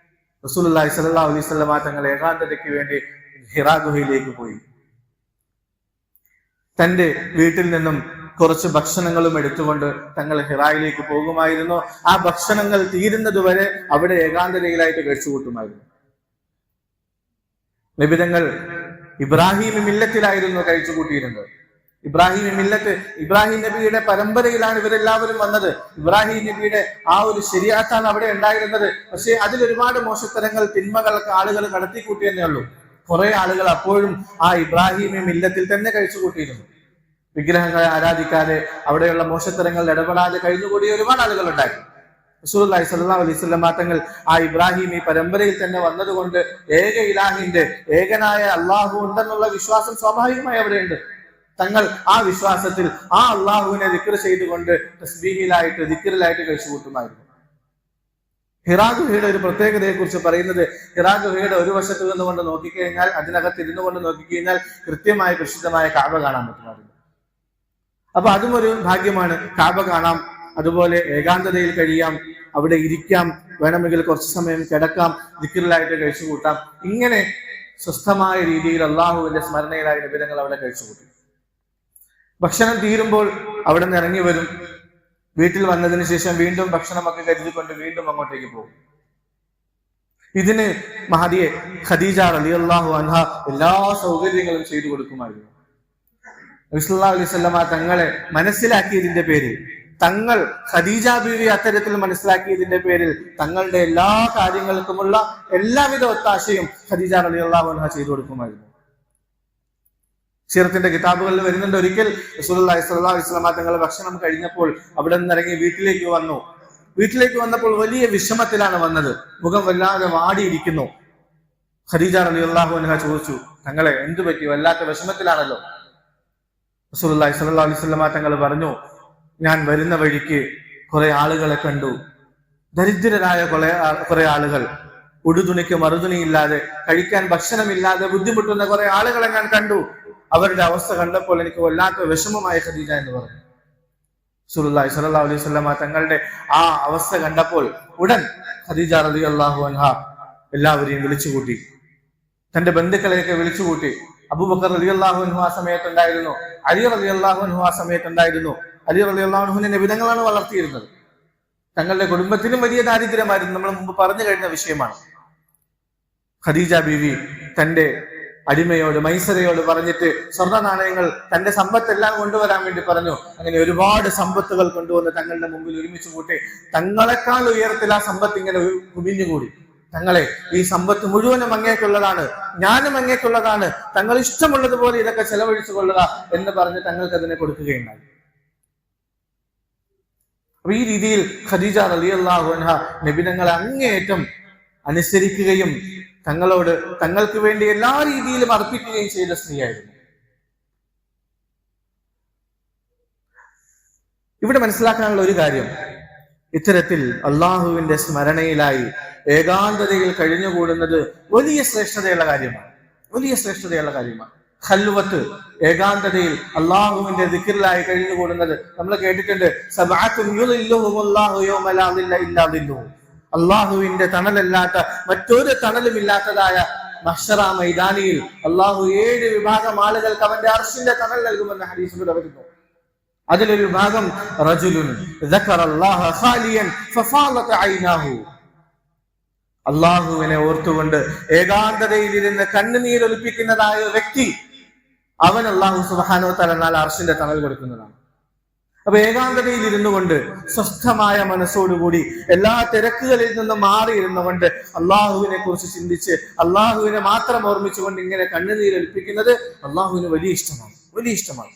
റസൂലുള്ളാഹി സ്വല്ലല്ലാഹു അലൈഹി വസല്ലം തങ്ങൾ ഏകാന്തതയ്ക്ക് വേണ്ടി ഹിറാ ഗുഹയിലേക്ക് പോയി. തന്റെ വീട്ടിൽ നിന്നും കുറച്ച് ഭക്ഷണങ്ങളും എടുത്തുകൊണ്ട് തങ്ങൾ ഹിറായിലേക്ക് പോകുമായിരുന്നു. ആ ഭക്ഷണങ്ങൾ തീരുന്നത് വരെ അവിടെ ഏകാന്തതയിലായിട്ട് കഴിച്ചുകൂട്ടുമായിരുന്നു. നബിതങ്ങൾ ഇബ്രാഹിം മില്ലത്തിലായിരുന്നു കഴിച്ചുകൂട്ടിയിരുന്നത്. ഇബ്രാഹിം നബിയുടെ പരമ്പരയിലാണ് ഇവരെല്ലാവരും വന്നത്. ഇബ്രാഹിം നബിയുടെ ആ ഒരു ശരിയാത്താണ് അവിടെ ഉണ്ടായിരുന്നത്. പക്ഷെ അതിൽ ഒരുപാട് മോശത്തരങ്ങൾ, തിന്മകളൊക്കെ ആളുകൾ കടത്തിക്കൂട്ടിയെന്നേ ഉള്ളൂ. കുറെ ആളുകൾ അപ്പോഴും ആ ഇബ്രാഹിം മില്ലത്തിൽ തന്നെ കഴിച്ചുകൂട്ടിയിരുന്നു. വിഗ്രഹങ്ങളെ ആരാധിക്കാതെ, അവിടെയുള്ള മോശത്തരങ്ങളിൽ ഇടപെടാതെ കഴിഞ്ഞുകൂടിയ ഒരുപാട് ആളുകൾ ഉണ്ടായിരുന്നു. റസൂലുള്ളാഹി സ്വല്ലല്ലാഹു അലൈഹി വസല്ലം തങ്ങൾ ആ ഇബ്രാഹിമി പരമ്പരയിൽ തന്നെ വന്നതുകൊണ്ട് ഏക ഇലാഹിന്റെ, ഏകനായ അള്ളാഹു ഉണ്ടെന്നുള്ള വിശ്വാസം സ്വാഭാവികമായി അവിടെയുണ്ട്. തങ്ങൾ ആ വിശ്വാസത്തിൽ ആ അള്ളാഹുവിനെ ദിക്ർ ചെയ്തുകൊണ്ട് തസ്ബീഹിലായിട്ട്, ദിക്റിലായിട്ട് കഴിച്ചുകൂട്ടുമായിരുന്നു. ഹിറാ ഗുഹയുടെ ഒരു പ്രത്യേകതയെ കുറിച്ച് പറയുന്നത്, ഹിറാ ഗുഹയുടെ ഒരു വശത്ത് നിന്നുകൊണ്ട് നോക്കിക്കഴിഞ്ഞാൽ, അതിനകത്ത് ഇരുന്നു കൊണ്ട് നോക്കിക്കഴിഞ്ഞാൽ കൃത്യമായ പ്രസിദ്ധമായ കാബ കാണാൻ പറ്റുമായിരുന്നു. അപ്പൊ അതും ഒരു ഭാഗ്യമാണ്. കാബ കാണാം, അതുപോലെ ഏകാന്തതയിൽ കഴിയാം, അവിടെ ഇരിക്കാം, വേണമെങ്കിൽ കുറച്ചു സമയം കിടക്കാം, ദിക്റിലായിട്ട് കഴിച്ചുകൂട്ടാം. ഇങ്ങനെ സ്വസ്ഥമായ രീതിയിൽ അള്ളാഹുവിന്റെ സ്മരണയിലായ നബിതങ്ങൾ അവിടെ കഴിച്ചുകൂട്ടി. ഭക്ഷണം തീരുമ്പോൾ അവിടെ നിന്ന് ഇറങ്ങി വരും. വീട്ടിൽ വന്നതിന് ശേഷം വീണ്ടും ഭക്ഷണമൊക്കെ കരുതിക്കൊണ്ട് വീണ്ടും അങ്ങോട്ടേക്ക് പോകും. ഇതിന് മഹദിയെ ഖദീജ റളിയല്ലാഹു അൻഹ എല്ലാ സൗകര്യങ്ങളും ചെയ്തു കൊടുക്കുമായിരുന്നു. നബി സല്ലല്ലാഹു അലൈഹി വസല്ലമ തങ്ങളെ മനസ്സിലാക്കിയതിന്റെ പേരിൽ, തങ്ങൾ ഖദീജ ബീവി അത്തരത്തിൽ മനസ്സിലാക്കിയതിന്റെ പേരിൽ തങ്ങളുടെ എല്ലാ കാര്യങ്ങൾക്കുമുള്ള എല്ലാവിധ ഒത്താശയും ഖദീജ റളിയല്ലാഹു അൻഹ ചെയ്തു കൊടുക്കുമായിരുന്നു. സീറത്തിന്റെ കിതാബുകളിൽ വരുന്നുണ്ട്, ഒരിക്കൽ റസൂലുള്ളാഹി സ്വല്ലല്ലാഹു അലൈഹി വസല്ലം തങ്ങൾ ഭക്ഷണം കഴിഞ്ഞപ്പോൾ അവിടെ നിന്ന് ഇറങ്ങി വീട്ടിലേക്ക് വന്നു. വീട്ടിലേക്ക് വന്നപ്പോൾ വലിയ വിഷമത്തിലാണ് വന്നത്. മുഖം വല്ലാതെ വാടിയിരിക്കുന്നു. ഖദീജ റളിയല്ലാഹു അൻഹ ചോദിച്ചു, തങ്ങളെ എന്തു പറ്റി? വല്ലാത്ത വിഷമത്തിലാണല്ലോ. റസൂലുള്ളാഹി സ്വല്ലല്ലാഹു അലൈഹി വസല്ലം തങ്ങൾ പറഞ്ഞു, ഞാൻ വരുന്ന വഴിക്ക് കുറെ ആളുകളെ കണ്ടു. ദരിദ്രരായ കുറെ ആളുകൾ, ഉടുതുണിക്ക് മറുതുണിയില്ലാതെ, കഴിക്കാൻ ഭക്ഷണമില്ലാതെ ബുദ്ധിമുട്ടുന്ന കുറെ ആളുകളെ ഞാൻ കണ്ടു. അവരുടെ അവസ്ഥ കണ്ടപ്പോൾ എനിക്ക് വല്ലാത്ത വിഷമമായ ഖദീജ എന്ന് പറഞ്ഞു. റസൂലുള്ളാഹി സ്വല്ലല്ലാഹു അലൈഹി വസല്ലമ തങ്ങളുടെ ആ അവസ്ഥ കണ്ടപ്പോൾ ഉടൻ ഖദീജ റളിയല്ലാഹു അൻഹ എല്ലാവരെയും വിളിച്ചുകൂട്ടി, തന്റെ ബന്ധുക്കളെയൊക്കെ വിളിച്ചുകൂട്ടി. അബൂബക്കർ റളിയല്ലാഹു അൻഹു ആ സമയത്തുണ്ടായിരുന്നു, അലി റളിയല്ലാഹു അൻഹു ആ സമയത്തുണ്ടായിരുന്നു. അലി റളിയല്ലാഹു അൻഹുവിനെ നബിതങ്ങളാണ് വളർത്തിയിരുന്നത്. തങ്ങളുടെ കുടുംബത്തിനും വലിയ ദാരിദ്ര്യമായിരുന്നു, നമ്മൾ മുമ്പ് പറഞ്ഞു കഴിഞ്ഞ വിഷയമാണ്. ഖദീജ ബീവി തന്റെ അടിമയോട്, മൈസരയോട് പറഞ്ഞിട്ട് സ്വർണ്ണ നാണയങ്ങൾ, തന്റെ സമ്പത്തെല്ലാം കൊണ്ടുവരാൻ വേണ്ടി പറഞ്ഞു. അങ്ങനെ ഒരുപാട് സമ്പത്തുകൾ കൊണ്ടുവന്ന് തങ്ങളുടെ മുമ്പിൽ ഒരുമിച്ച് കൂട്ടി. തങ്ങളെക്കാൾ ഉയരത്തിൽ ആ സമ്പത്ത് ഇങ്ങനെ കുമിഞ്ഞുകൂടി. തങ്ങളെ, ഈ സമ്പത്ത് മുഴുവനും അങ്ങേക്കുള്ളതാണ്, ഞാനും അങ്ങേക്കുള്ളതാണ്, തങ്ങൾ ഇഷ്ടമുള്ളതുപോലെ ഇതൊക്കെ ചെലവഴിച്ചു കൊള്ളുക എന്ന് പറഞ്ഞ് തങ്ങൾക്ക് അതിനെ കൊടുക്കുകയുണ്ടായി. അപ്പൊ ഈ രീതിയിൽ ഖദീജ റളിയല്ലാഹു അൻഹ നബിതങ്ങളെ അങ്ങേയറ്റം അനുസരിക്കുകയും തങ്ങളോട് തങ്ങൾക്ക് വേണ്ടി എല്ലാ രീതിയിലും അർപ്പിക്കുകയും ചെയ്ത സ്ത്രീയായിരുന്നു. ഇവിടെ മനസ്സിലാക്കാനുള്ള ഒരു കാര്യം, ഇത്തരത്തിൽ അള്ളാഹുവിന്റെ സ്മരണയിലായി ഏകാന്തതയിൽ കഴിഞ്ഞുകൂടുന്നത് വലിയ ശ്രേഷ്ഠതയുള്ള കാര്യമാണ്, വലിയ ശ്രേഷ്ഠതയുള്ള കാര്യമാണ്. ഖൽവത്ത്, ഏകാന്തതയിൽ അള്ളാഹുവിന്റെ ദിക്റിലായി കഴിഞ്ഞുകൂടുന്നത് നമ്മൾ കേട്ടിട്ടുണ്ട്. സബഅത്തുൻ യുളില്ലുഹുമുല്ലാഹു യൗമ ലാ ദില്ല ഇല്ലാ ദില്ലുഹു. അള്ളാഹുവിന്റെ തണലല്ലാത്ത മറ്റൊരു തണലുമില്ലാത്തതായ മഹ്ശറ മൈതാനിയിൽ അള്ളാഹു 7 വിഭാഗം ആളുകൾക്ക് അവന്റെ അർശിന്റെ തണൽ നൽകുമെന്ന് ഹദീസിൽ വരുന്നു. അതിലൊരു വിഭാഗം റജുലുൻ ദക്കറല്ലാഹ ഖാലിയൻ ഫഫാലത ഐനാഹു. അള്ളാഹുവിനെ ഓർത്തുകൊണ്ട് ഏകാന്തതയിൽ ഇരുന്ന് കണ്ണുനീരൊലിപ്പിക്കുന്നതായ വ്യക്തി, അവൻ അള്ളാഹു സുബ്ഹാനഹു വ തആല അർശിന്റെ തണൽ കൊടുക്കുന്നതാണ്. അപ്പൊ ഏകാന്തതയിൽ ഇരുന്നു കൊണ്ട് സ്വസ്ഥമായ മനസ്സോടുകൂടി എല്ലാ തിരക്കുകളിൽ നിന്നും മാറിയിരുന്നുകൊണ്ട് അള്ളാഹുവിനെ കുറിച്ച് ചിന്തിച്ച് അള്ളാഹുവിനെ മാത്രം ഓർമ്മിച്ചുകൊണ്ട് ഇങ്ങനെ കണ്ണുനീരൊലിപ്പിക്കുന്നത് അള്ളാഹുവിന് വലിയ ഇഷ്ടമാണ്, വലിയ ഇഷ്ടമാണ്.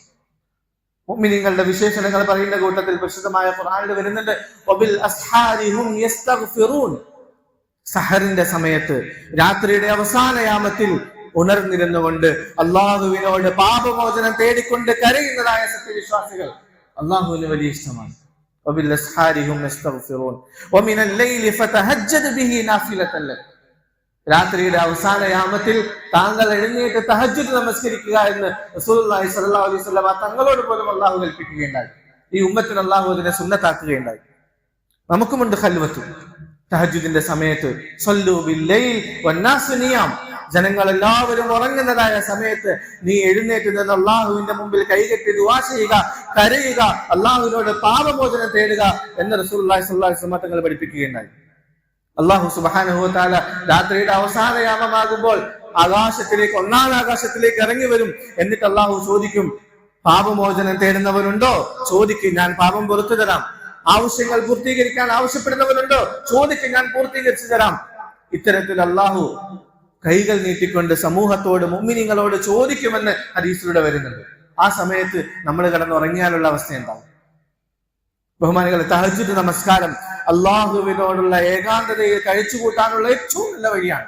മുഅ്മിനീങ്ങളുടെ വിശേഷണങ്ങൾ പറയുന്ന കൂട്ടത്തിൽ പരിശുദ്ധമായ ഖുർആനിൽ വരുന്നുണ്ട്, വബിൽ അസ്ഹാരി ഹും യസ്തഗ്ഫിറൂൻ. സഹറിന്റെ സമയത്ത്, രാത്രിയുടെ അവസാന യാമത്തിൽ ഉണർന്നിരുന്നുകൊണ്ട് അള്ളാഹുവിനോട് പാപമോചനം തേടിക്കൊണ്ട് കരയുന്നതായ സത്യവിശ്വാസികൾ അള്ളാഹുവിന് വലിയ ഇഷ്ടമാണ്. വബിൽ അസ്ഹാരി ഹും യസ്തഗ്ഫിറൂൻ വമിനൽ ലൈലി ഫതഹജ്ജദ് ബിഹി നാഫിലതൻ ലക. രാത്രിയുടെ അവസാന യാമത്തിൽ താങ്കൾ എഴുന്നേറ്റ് തഹജ്ജുദ് നമസ്കരിക്കുക എന്ന് റസൂലുള്ളാഹി സ്വല്ലല്ലാഹു അലൈഹി വസല്ലം തങ്ങളോട് പോലും അള്ളാഹു കൽപ്പിക്കുകയുണ്ടായി. ഈ ഉമ്മത്തിന് അള്ളാഹു അതിനെ സുന്നത്താക്കുകയുണ്ടായി. നമുക്കുമുണ്ട് ഖൽവത്ത്. തഹജ്ജുദിന്റെ സമയത്ത് സ്വല്ലു ബില്ലൈൽ വന്നാസു നിയാം, ജനങ്ങൾ എല്ലാവരും ഉറങ്ങുന്നതായ സമയത്ത് നീ എഴുന്നേറ്റ് നിന്ന് അള്ളാഹുവിന്റെ മുമ്പിൽ കൈകെട്ടി ദുആ ചെയ്യുക, കരയുക, അള്ളാഹുവിനോട് പാപമോചനം തേടുക എന്ന് റസൂലുള്ളാഹി സ്വല്ലല്ലാഹു അലൈഹി വസല്ലം തങ്ങൾ പഠിപ്പിക്കുകയുണ്ടായി. അള്ളാഹു സുബ്ഹാനഹു വ തആല രാത്രിയുടെ അവസാന യാമമാകുമ്പോൾ ആകാശത്തിലേക്ക്, ഒന്നാം ആകാശത്തിലേക്ക് ഇറങ്ങി വരും. എന്നിട്ട് അള്ളാഹു ചോദിക്കും, പാപമോചനം തേടുന്നവരുണ്ടോ? ചോദിക്കും, ഞാൻ പാപം പുറത്തു തരാം. ആവശ്യങ്ങൾ പൂർത്തീകരിക്കാൻ ആവശ്യപ്പെടുന്നവരുണ്ടോ? ചോദിക്കും, ഞാൻ പൂർത്തീകരിച്ചു തരാം. ഇത്തരത്തിൽ അള്ളാഹു കൈകൾ നീട്ടിക്കൊണ്ട് സമൂഹത്തോട്, മുഅ്മിനീങ്ങളോട് ചോദിക്കുമെന്ന് ഹദീസിലൂടെ വരുന്നുണ്ട്. ആ സമയത്ത് നമ്മൾ കിടന്നുറങ്ങിയാലുള്ള അവസ്ഥ എന്താവും? ബഹുമാനികളെ, തഹജ്ജുദ് നമസ്കാരം അള്ളാഹുവിനോടുള്ള ഏകാന്തതയിൽ കഴിച്ചുകൂട്ടാനുള്ള ഏറ്റവും നല്ല വഴിയാണ്.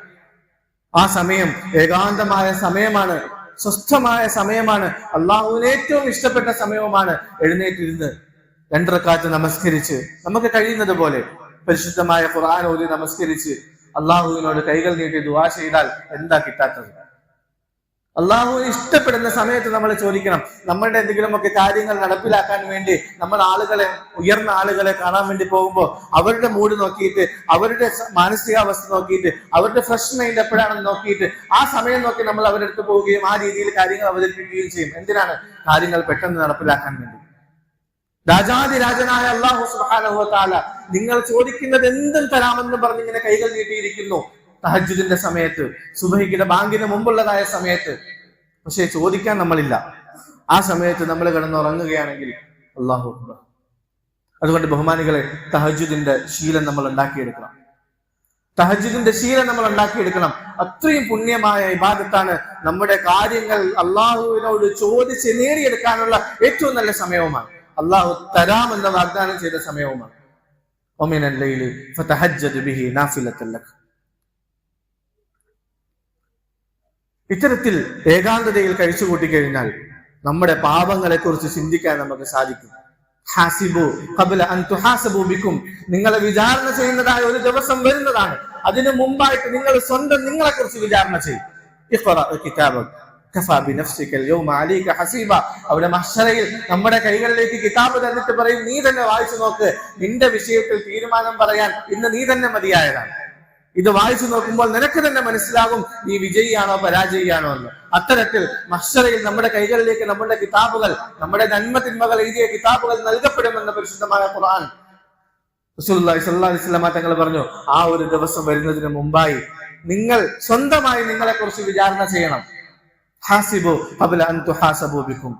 ആ സമയം ഏകാന്തമായ സമയമാണ്, സ്വസ്ഥമായ സമയമാണ്, അള്ളാഹുവിന് ഏറ്റവും ഇഷ്ടപ്പെട്ട സമയവുമാണ്. എഴുന്നേറ്റിരുന്ന് 2 റക്അത്ത് നമസ്കരിച്ച് നമുക്ക് കഴിയുന്നത് പോലെ പരിശുദ്ധമായ ഖുർആൻ ഓതി നമസ്കരിച്ച് അള്ളാഹുവിനോട് കൈകൾ നീട്ടി ദുആ ചെയ്താൽ എന്താ കിട്ടാത്തത്? അള്ളാഹുവിന് ഇഷ്ടപ്പെടുന്ന സമയത്ത് നമ്മൾ ചോദിക്കണം. നമ്മളുടെ എന്തെങ്കിലുമൊക്കെ കാര്യങ്ങൾ നടപ്പിലാക്കാൻ വേണ്ടി നമ്മൾ ആളുകളെ, ഉയർന്ന ആളുകളെ കാണാൻ വേണ്ടി പോകുമ്പോൾ അവരുടെ മൂഡ് നോക്കിയിട്ട്, അവരുടെ മാനസികാവസ്ഥ നോക്കിയിട്ട്, അവരുടെ ഫ്രഷ് മൈൻഡ് എപ്പോഴാണെന്ന് നോക്കിയിട്ട് ആ സമയം നോക്കി നമ്മൾ അവരുടെ അടുത്ത് പോവുകയും ആ രീതിയിൽ കാര്യങ്ങൾ അവതരിപ്പിക്കുകയും ചെയ്യും. എന്തിനാണ്? കാര്യങ്ങൾ പെട്ടെന്ന് നടപ്പിലാക്കാൻ വേണ്ടി. രാജാതിരാജനായ അല്ലാഹു സുബ്ഹാനഹു വ തആല നിങ്ങൾ ചോദിക്കുന്നത് എന്തും തരാമെന്ന് പറഞ്ഞ് ഇങ്ങനെ കൈകൾ നീട്ടിയിരിക്കുന്നു തഹജ്ജുദിന്റെ സമയത്ത്, സുബഹിയുടെ ബാങ്കിന് മുമ്പുള്ളതായ സമയത്ത്. പക്ഷെ ചോദിക്കാൻ നമ്മളില്ല. ആ സമയത്ത് നമ്മൾ കിടന്നുറങ്ങുകയാണെങ്കിൽ അല്ലാഹു അക്ബർ. അതുകൊണ്ട് ബഹുമാനികളെ, തഹജ്ജുദിന്റെ ശീലം നമ്മൾ ഉണ്ടാക്കിയെടുക്കണം. തഹജ്ജുദിന്റെ ശീലം നമ്മൾ ഉണ്ടാക്കിയെടുക്കണം. അത്രയും പുണ്യമായ ഇബാദത്താണ്. നമ്മുടെ കാര്യങ്ങൾ അള്ളാഹുവിനോട് ചോദിച്ച് നേടിയെടുക്കാനുള്ള ഏറ്റവും നല്ല സമയവുമാണ്. അള്ളാഹു തരാമെന്ന് വാഗ്ദാനം ചെയ്ത സമയവുമാണ്. വമിനൽ ലൈലി ഫതഹജ്ജദ് ബിഹി നാഫിലതൻ ലക. ഇത്തരത്തിൽ ഏകാന്തതയിൽ കഴിച്ചുകൂട്ടി കഴിഞ്ഞാൽ നമ്മുടെ പാപങ്ങളെ കുറിച്ച് ചിന്തിക്കാൻ നമുക്ക് സാധിക്കും. ഹാസിബു ഖബ്ല അൻ തുഹാസബു ബിക്കും, നിങ്ങളെ വിചാരണ ചെയ്യുന്നതായ ഒരു ദിവസം വരുന്നതാണ്. അതിനു മുമ്പായിട്ട് നിങ്ങൾ സ്വന്തം നിങ്ങളെ കുറിച്ച് വിചാരണ ചെയ്യും. ഇഖ്റഅ കിതാബക കഫാ ബിനഫ്സിക അൽയൗമ അലൈക ഹസീബ. അവിടെ മഹ്ശറയിൽ നമ്മുടെ കൈകളിലേക്ക് കിതാബ് തന്നിട്ട് പറയും, നീ തന്നെ വായിച്ചു നോക്ക്, നിന്റെ വിഷയത്തിൽ തീരുമാനം പറയാൻ ഇന്ന് നീ തന്നെ മതിയായതാണ്. ഇത് വായിച്ചു നോക്കുമ്പോൾ നിനക്ക് തന്നെ മനസ്സിലാകും നീ വിജയിയാണോ പരാജയിയാണോ എന്ന്. അത്തരത്തിൽ മഹ്ശറയിൽ നമ്മുടെ കൈകളിലേക്ക് നമ്മുടെ കിതാബുകൾ, നമ്മുടെ നന്മ തിന്മകൾ എഴുതിയ കിതാബുകൾ നൽകപ്പെടുമെന്ന പരിശുദ്ധമായ ഖുർആൻ റസൂലുള്ളാഹി സ്വല്ലല്ലാഹു അലൈഹി വസല്ലം തങ്ങൾ പറഞ്ഞു, ആ ഒരു ദിവസം വരുന്നതിന് മുമ്പായി നിങ്ങൾ സ്വന്തമായി നിങ്ങളെ കുറിച്ച് വിചാരണ ചെയ്യണം. ഹാസിബു ഖബ്ല അൻ തുഹാസബു ബിക്കും,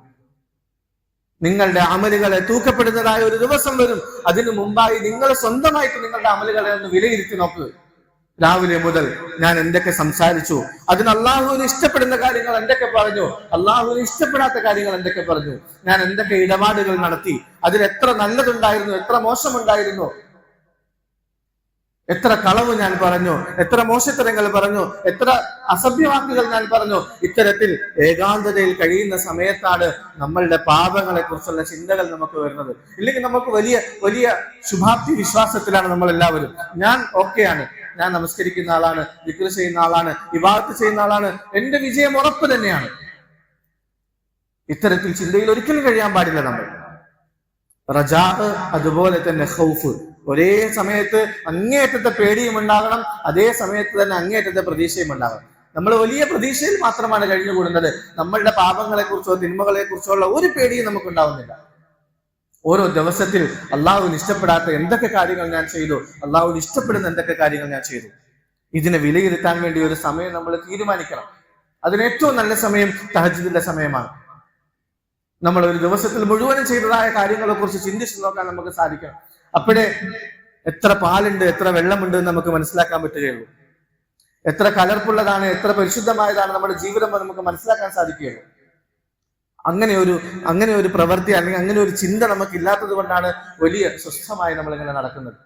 നിങ്ങളുടെ അമലുകളെ തൂക്കപ്പെടുന്നതായ ഒരു ദിവസം വരും. അതിനു മുമ്പായി നിങ്ങൾ സ്വന്തമായിട്ട് നിങ്ങളുടെ അമലുകളെ ഒന്ന് വിലയിരുത്തി നോക്കുക. രാവിലെ മുതൽ ഞാൻ എന്തൊക്കെ സംസാരിച്ചു, അതിന് അള്ളാഹുവിന് ഇഷ്ടപ്പെടുന്ന കാര്യങ്ങൾ എന്തൊക്കെ പറഞ്ഞു, അള്ളാഹുവിന് ഇഷ്ടപ്പെടാത്ത കാര്യങ്ങൾ എന്തൊക്കെ പറഞ്ഞു, ഞാൻ എന്തൊക്കെ ഇടപാടുകൾ നടത്തി, അതിൽ എത്ര നല്ലതുണ്ടായിരുന്നു, എത്ര മോശമുണ്ടായിരുന്നു, എത്ര കളവ് ഞാൻ പറഞ്ഞു, എത്ര മോശത്തരങ്ങൾ പറഞ്ഞു, എത്ര അസഭ്യവാക്കുകൾ ഞാൻ പറഞ്ഞു. ഇത്തരത്തിൽ ഏകാന്തതയിൽ കഴിയുന്ന സമയത്താണ് നമ്മളുടെ പാപങ്ങളെ കുറിച്ചുള്ള ചിന്തകൾ നമുക്ക് വരുന്നത്. ഇല്ലെങ്കിൽ നമുക്ക് വലിയ വലിയ ശുഭാപ്തി വിശ്വാസത്തിലാണ് നമ്മൾ എല്ലാവരും. ഞാൻ ഓക്കെയാണ്, ഞാൻ നമസ്കരിക്കുന്ന ആളാണ്, ദിക്ർ ചെയ്യുന്ന ആളാണ്, ഇബാദത്ത് ചെയ്യുന്ന ആളാണ്, എന്റെ വിജയം ഉറപ്പ് തന്നെയാണ്. ഇത്തരത്തിൽ ചിന്തയിൽ ഒരിക്കലും കഴിയാൻ പാടില്ല നമ്മൾ. റജാ, അതുപോലെ തന്നെ ഖൗഫ്, ഒരേ സമയത്ത് അങ്ങേയറ്റത്തെ പേടിയും ഉണ്ടാകണം, അതേ സമയത്ത് തന്നെ അങ്ങേയറ്റത്തെ പ്രതീക്ഷയും ഉണ്ടാകണം. നമ്മൾ വലിയ പ്രതീക്ഷയിൽ മാത്രമാണ് കഴിഞ്ഞുകൂടുന്നത്. നമ്മളുടെ പാപങ്ങളെ കുറിച്ചോ തിന്മകളെ കുറിച്ചോ ഉള്ള ഒരു പേടിയും നമുക്ക് ഉണ്ടാവുന്നില്ല. ഓരോ ദിവസത്തിൽ അള്ളാഹുവിന് ഇഷ്ടപ്പെടാത്ത എന്തൊക്കെ കാര്യങ്ങൾ ഞാൻ ചെയ്തു, അള്ളാഹുവിന് ഇഷ്ടപ്പെടുന്ന എന്തൊക്കെ കാര്യങ്ങൾ ഞാൻ ചെയ്തു, ഇതിനെ വിലയിരുത്താൻ വേണ്ടി ഒരു സമയം നമ്മൾ തീരുമാനിക്കണം. അതിന് ഏറ്റവും നല്ല സമയം തഹജ്ജുദിന്റെ സമയമാണ്. നമ്മൾ ഒരു ദിവസത്തിൽ മുഴുവനും ചെയ്തതായ കാര്യങ്ങളെ കുറിച്ച് ചിന്തിച്ചു നോക്കാൻ നമുക്ക് സാധിക്കണം. അപ്പോഴേ എത്ര പാലുണ്ട്, എത്ര വെള്ളമുണ്ട് എന്ന് നമുക്ക് മനസ്സിലാക്കാൻ പറ്റുകയുള്ളൂ. എത്ര കലർപ്പുള്ളതാണ്, എത്ര പരിശുദ്ധമായതാണ് നമ്മുടെ ജീവിതം നമുക്ക് മനസ്സിലാക്കാൻ സാധിക്കുകയുള്ളൂ. അങ്ങനെ ഒരു പ്രവൃത്തി അല്ലെങ്കിൽ അങ്ങനെ ഒരു ചിന്ത നമുക്ക് ഇല്ലാത്തത് കൊണ്ടാണ് വലിയ സ്വസ്ഥമായി നമ്മൾ ഇങ്ങനെ നടക്കുന്നത്.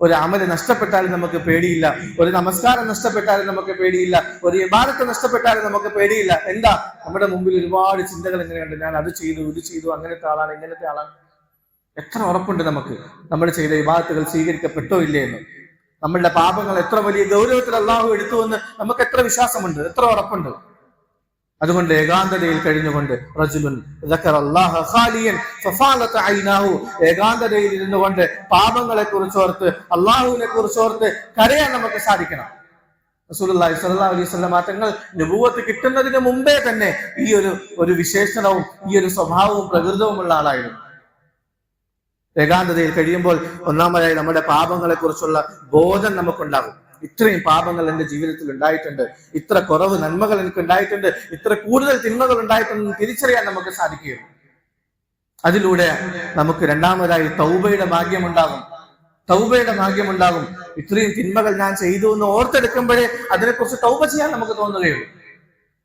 ഒരു അമല് നഷ്ടപ്പെട്ടാലും നമുക്ക് പേടിയില്ല, ഒരു നമസ്കാരം നഷ്ടപ്പെട്ടാലും നമുക്ക് പേടിയില്ല, ഒരു ഇബാദത്ത് നഷ്ടപ്പെട്ടാലും നമുക്ക് പേടിയില്ല. എന്താ, നമ്മുടെ മുമ്പിൽ ഒരുപാട് ചിന്തകൾ ഇങ്ങനെയുണ്ട്. ഞാൻ അത് ചെയ്തു, ഇത് ചെയ്തു, അങ്ങനത്തെ ആളാണ്, ഇങ്ങനത്തെ ആളാണ്. എത്ര ഉറപ്പുണ്ട് നമുക്ക് നമ്മൾ ചെയ്ത ഇബാദത്തുകൾ സ്വീകരിക്കപ്പെട്ടോ ഇല്ലേ എന്ന്? നമ്മളുടെ പാപങ്ങൾ എത്ര വലിയ ഗൗരവത്തിൽ അള്ളാഹു എടുത്തു എന്ന് നമുക്ക് എത്ര വിശ്വാസമുണ്ട്, എത്ര ഉറപ്പുണ്ട്. അതുകൊണ്ട് ഏകാന്തതയിൽ കഴിഞ്ഞുകൊണ്ട് ഏകാന്തതയിൽ ഇരുന്നുകൊണ്ട് പാപങ്ങളെ കുറിച്ചോർത്ത് അള്ളാഹുവിനെ കുറിച്ചോർത്ത് കരയാൻ നമുക്ക് സാധിക്കണം. റസൂലുള്ളാഹി സ്വല്ലല്ലാഹു അലൈഹി വസല്ലം തങ്ങൾ നബുവത്ത് കിട്ടുന്നതിന് മുമ്പേ തന്നെ ഈ ഒരു വിശേഷണവും ഈ ഒരു സ്വഭാവവും പ്രകൃതവുമുള്ള ആളായിരുന്നു. ഏകാന്തതയിൽ കഴിയുമ്പോൾ ഒന്നാമതായി നമ്മുടെ പാപങ്ങളെ കുറിച്ചുള്ള ബോധം നമുക്കുണ്ടാകും. ഇത്രയും പാപങ്ങൾ എന്റെ ജീവിതത്തിൽ ഉണ്ടായിട്ടുണ്ട്, ഇത്ര കുറവ് നന്മകൾ എനിക്ക് ഉണ്ടായിട്ടുണ്ട്, ഇത്ര കൂടുതൽ തിന്മകൾ ഉണ്ടായിട്ടുണ്ടെന്ന് തിരിച്ചറിയാൻ നമുക്ക് സാധിക്കും. അതിലൂടെ നമുക്ക് രണ്ടാമതായി തൗബയുടെ ഭാഗ്യമുണ്ടാകും. ഇത്രയും തിന്മകൾ ഞാൻ ചെയ്തു എന്ന് ഓർത്തെടുക്കുമ്പോഴേ അതിനെക്കുറിച്ച് തൗബ ചെയ്യാൻ നമുക്ക് തോന്നുകയുള്ളൂ.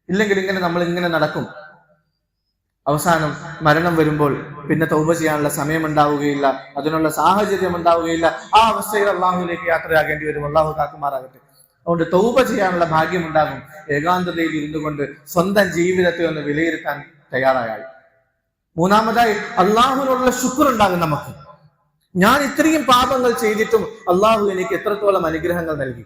ഇല്ലെങ്കിൽ നമ്മൾ ഇങ്ങനെ നടക്കും. അവസാനം മരണം വരുമ്പോൾ പിന്നെ തൗബ ചെയ്യാനുള്ള സമയം ഉണ്ടാവുകയില്ല, അതിനുള്ള സാഹചര്യം ഉണ്ടാവുകയില്ല. ആ അവസ്ഥയിൽ അള്ളാഹുവിലേക്ക് യാത്രയാകേണ്ടി വരും. അള്ളാഹു കാക്കുമാറാകട്ടെ. അതുകൊണ്ട് തൗബ ചെയ്യാനുള്ള ഭാഗ്യമുണ്ടാകും ഏകാന്തതയിൽ ഇരുന്നു കൊണ്ട് സ്വന്തം ജീവിതത്തെ ഒന്ന് വിലയിരുത്താൻ തയ്യാറായാൽ. മൂന്നാമതായി അള്ളാഹുവിനോടുള്ള ശുക്ർ ഉണ്ടാകും നമുക്ക്. ഞാൻ ഇത്രയും പാപങ്ങൾ ചെയ്തിട്ടും അള്ളാഹു എനിക്ക് എത്രത്തോളം അനുഗ്രഹങ്ങൾ നൽകി,